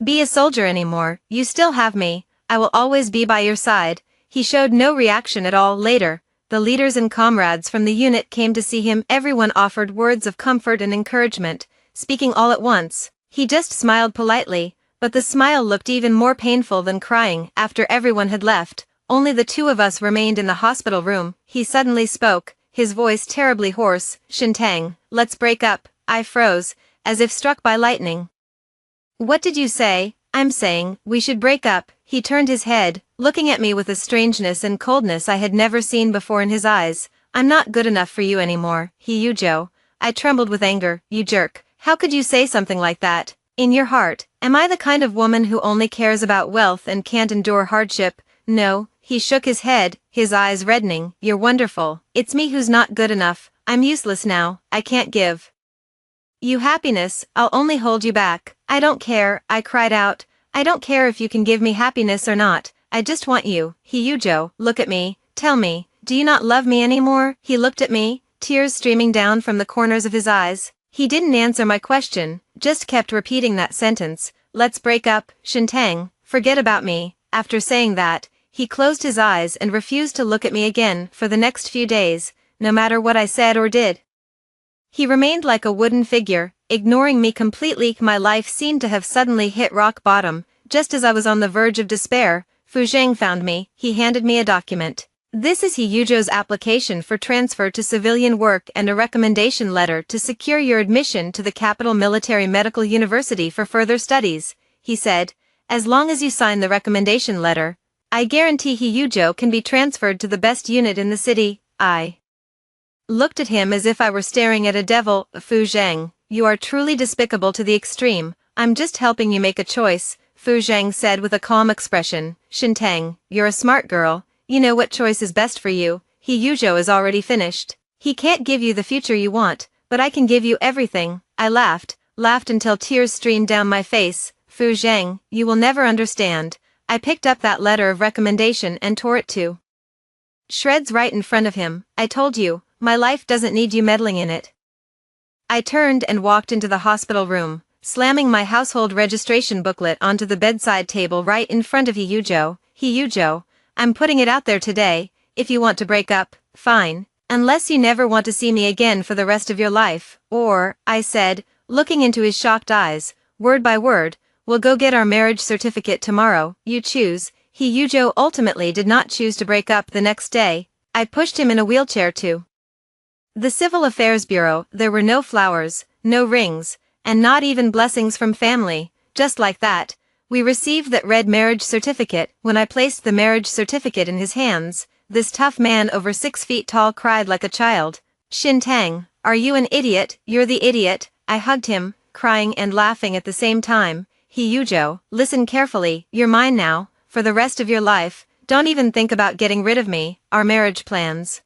be a soldier anymore, you still have me, I will always be by your side. He showed no reaction at all. Later, the leaders and comrades from the unit came to see him. Everyone offered words of comfort and encouragement, speaking all at once. He just smiled politely, but the smile looked even more painful than crying. After everyone had left, only the two of us remained in the hospital room. He suddenly spoke, his voice terribly hoarse. Shintang, let's break up. I froze, as if struck by lightning. What did you say? I'm saying, we should break up. He turned his head, looking at me with a strangeness and coldness I had never seen before in his eyes. I'm not good enough for you anymore, Hyujo. I trembled with anger. You jerk. How could you say something like that? In your heart, am I the kind of woman who only cares about wealth and can't endure hardship? No. He shook his head, his eyes reddening. You're wonderful. It's me who's not good enough. I'm useless now. I can't give you happiness. I'll only hold you back. I don't care, I cried out. I don't care if you can give me happiness or not. I just want you. Hyujo, look at me. Tell me, do you not love me anymore? He looked at me, tears streaming down from the corners of his eyes. He didn't answer my question, just kept repeating that sentence. Let's break up, Shintang, forget about me. After saying that, he closed his eyes and refused to look at me again for the next few days, no matter what I said or did. He remained like a wooden figure, ignoring me completely. My life seemed to have suddenly hit rock bottom. Just as I was on the verge of despair, Fu Zhang found me. He handed me a document. This is Hyujo's application for transfer to civilian work and a recommendation letter to secure your admission to the Capital Military Medical University for further studies, he said. As long as you sign the recommendation letter, I guarantee Hyujo can be transferred to the best unit in the city. I looked at him as if I were staring at a devil. Fu Zhang, you are truly despicable to the extreme. I'm just helping you make a choice, Fu Zhang said with a calm expression. Shintang, you're a smart girl. You know what choice is best for you. Hyujo is already finished. He can't give you the future you want, but I can give you everything. I laughed until tears streamed down my face. Fu Zhang, you will never understand. I picked up that letter of recommendation and tore it to shreds right in front of him. I told you, my life doesn't need you meddling in it. I turned and walked into the hospital room, slamming my household registration booklet onto the bedside table right in front of Hyujo. Hyujo, I'm putting it out there today, if you want to break up, fine, unless you never want to see me again for the rest of your life, or, I said, looking into his shocked eyes, word by word, we'll go get our marriage certificate tomorrow, you choose. Hyujo ultimately did not choose to break up the next day. I pushed him in a wheelchair to the Civil Affairs Bureau. There were no flowers, no rings, and not even blessings from family. Just like that, we received that red marriage certificate. When I placed the marriage certificate in his hands, This tough man over 6 feet tall cried like a child. Shintang, are you an idiot? You're the idiot. I hugged him, crying and laughing at the same time. He Yujo, listen carefully, you're mine now, for the rest of your life, don't even think about getting rid of me. Our marriage plans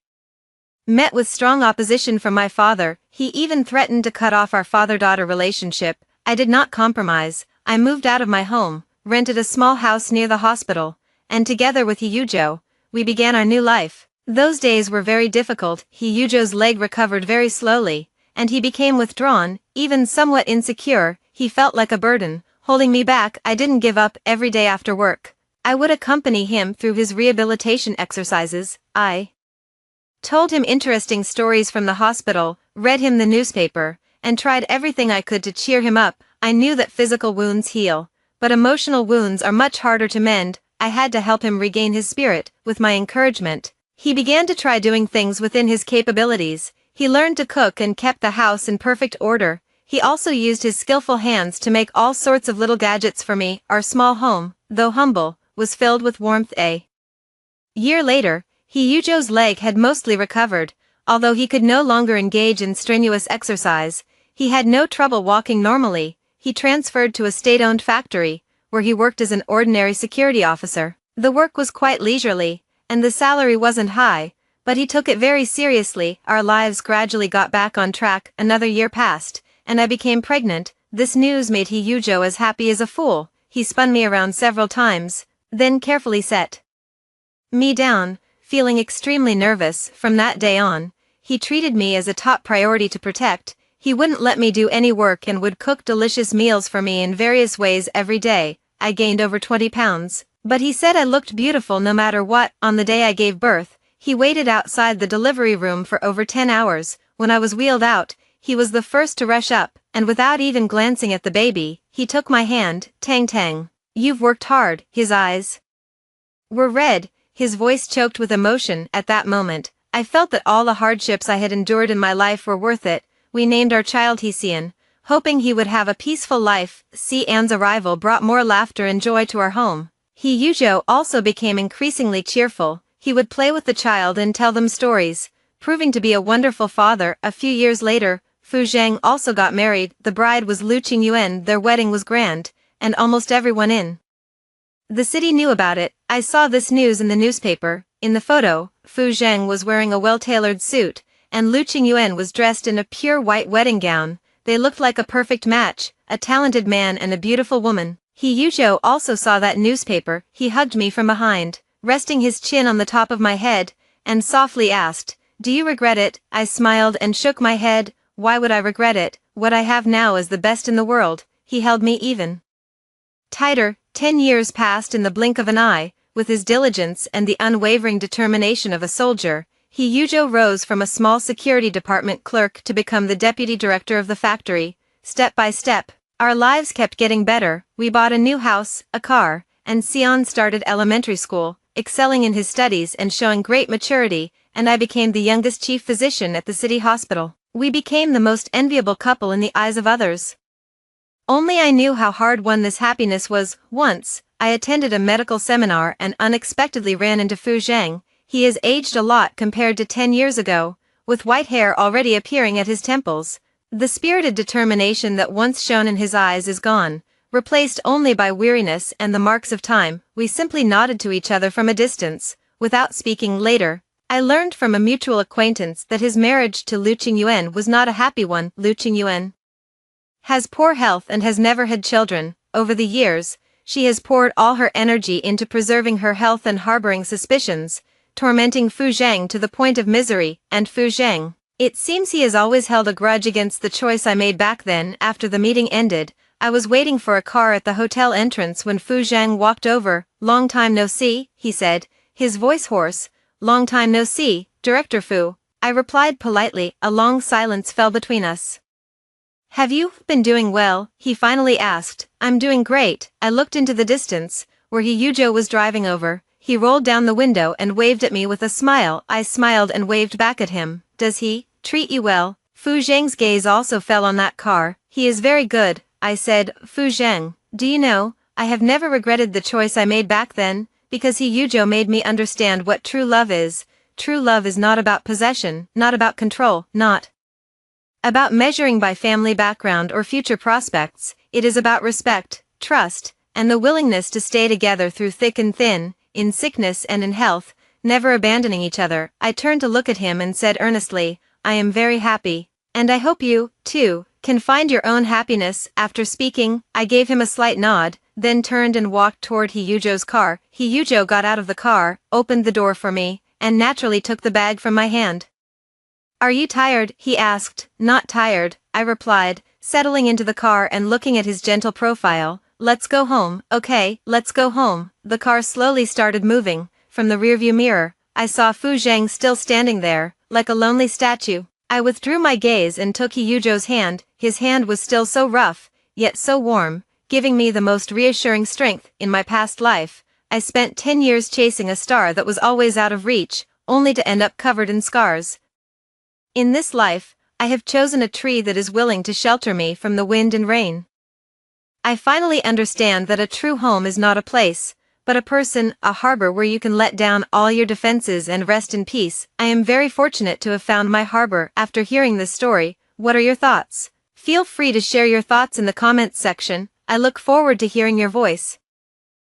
met with strong opposition from my father. He even threatened to cut off our father-daughter relationship. I did not compromise. I moved out of my home, rented a small house near the hospital, and together with Hyujo, we began our new life. Those days were very difficult. Hyujo's leg recovered very slowly, and he became withdrawn, even somewhat insecure. He felt like a burden, holding me back. I didn't give up. Every day after work, I would accompany him through his rehabilitation exercises. I told him interesting stories from the hospital, read him the newspaper, and tried everything I could to cheer him up. I knew that physical wounds heal, but emotional wounds are much harder to mend. I had to help him regain his spirit. With my encouragement, he began to try doing things within his capabilities. He learned to cook and kept the house in perfect order. He also used his skillful hands to make all sorts of little gadgets for me. Our small home, though humble, was filled with warmth. A year later, Hyujo's leg had mostly recovered. Although he could no longer engage in strenuous exercise, he had no trouble walking normally. He transferred to a state-owned factory, where he worked as an ordinary security officer. The work was quite leisurely, and the salary wasn't high, but he took it very seriously. Our lives gradually got back on track. Another year passed, and I became pregnant. This news made Hyujo as happy as a fool. He spun me around several times, then carefully set me down, feeling extremely nervous. From that day on, he treated me as a top priority to protect. He wouldn't let me do any work and would cook delicious meals for me in various ways every day. I gained over 20 pounds, but he said I looked beautiful no matter what. On the day I gave birth, he waited outside the delivery room for over 10 hours. When I was wheeled out, he was the first to rush up, and without even glancing at the baby, he took my hand. Tang Tang, you've worked hard. His eyes were red, his voice choked with emotion. At that moment, I felt that all the hardships I had endured in my life were worth it. We named our child Hsian, hoping he would have a peaceful life. Xian's arrival brought more laughter and joy to our home. Hyujo also became increasingly cheerful. He would play with the child and tell them stories, proving to be a wonderful father. A few years later, Fu Zhang also got married. The bride was Lu Qingyuan. Their wedding was grand, and almost everyone in the city knew about it. I saw this news in the newspaper. In the photo, Fu Zhang was wearing a well-tailored suit, and Lu Qingyuan was dressed in a pure white wedding gown. They looked like a perfect match, a talented man and a beautiful woman. Hyujo also saw that newspaper. He hugged me from behind, resting his chin on the top of my head, and softly asked, "Do you regret it?" I smiled and shook my head. Why would I regret it? What I have now is the best in the world. He held me even tighter. 10 years passed in the blink of an eye. With his diligence and the unwavering determination of a soldier, Hyujo rose from a small security department clerk to become the deputy director of the factory. Step by step, our lives kept getting better. We bought a new house, a car, and Xian started elementary school, excelling in his studies and showing great maturity, and I became the youngest chief physician at the city hospital. We became the most enviable couple in the eyes of others. Only I knew how hard-won this happiness was. Once, I attended a medical seminar and unexpectedly ran into Fu Zhang. He has aged a lot compared to 10 years ago, with white hair already appearing at his temples. The spirited determination that once shone in his eyes is gone, replaced only by weariness and the marks of time. We simply nodded to each other from a distance, without speaking. Later, I learned from a mutual acquaintance that his marriage to Lu Qingyuan was not a happy one. Lu Qingyuan has poor health and has never had children. Over the years, she has poured all her energy into preserving her health and harboring suspicions, tormenting Fu Zhang to the point of misery. And Fu Zhang, it seems he has always held a grudge against the choice I made back then. After the meeting ended, I was waiting for a car at the hotel entrance when Fu Zhang walked over. "Long time no see," he said, his voice hoarse. "Long time no see, Director Fu," I replied politely. A long silence fell between us. "Have you been doing well?" he finally asked. "I'm doing great." I looked into the distance, where Hyujo was driving over. He rolled down the window and waved at me with a smile. I smiled and waved back at him. "Does he treat you well?" Fu Zhang's gaze also fell on that car. "He is very good," I said. "Fu Zhang, do you know, I have never regretted the choice I made back then. because Hyujo made me understand what true love is. True love is not about possession, not about control, not about measuring by family background or future prospects. It is about respect, trust, and the willingness to stay together through thick and thin, in sickness and in health, never abandoning each other. I turned to look at him and said earnestly, I am very happy, and I hope you, too, can find your own happiness. After speaking, I gave him a slight nod, then turned and walked toward Hyujo's car. Hyujo got out of the car, opened the door for me, and naturally took the bag from my hand. Are you tired? He asked. Not tired, I replied, settling into the car and looking at his gentle profile. Let's go home. Okay, let's go home. The car slowly started moving. From the rearview mirror, I saw Fu Zhang still standing there, like a lonely statue. I withdrew my gaze and took Hyujo's hand. His hand was still so rough, yet so warm, giving me the most reassuring strength. In my past life, I spent 10 years chasing a star that was always out of reach, only to end up covered in scars. In this life, I have chosen a tree that is willing to shelter me from the wind and rain. I finally understand that a true home is not a place, but a person, a harbor where you can let down all your defenses and rest in peace. I am very fortunate to have found my harbor. After hearing this story, what are your thoughts? Feel free to share your thoughts in the comments section. I look forward to hearing your voice.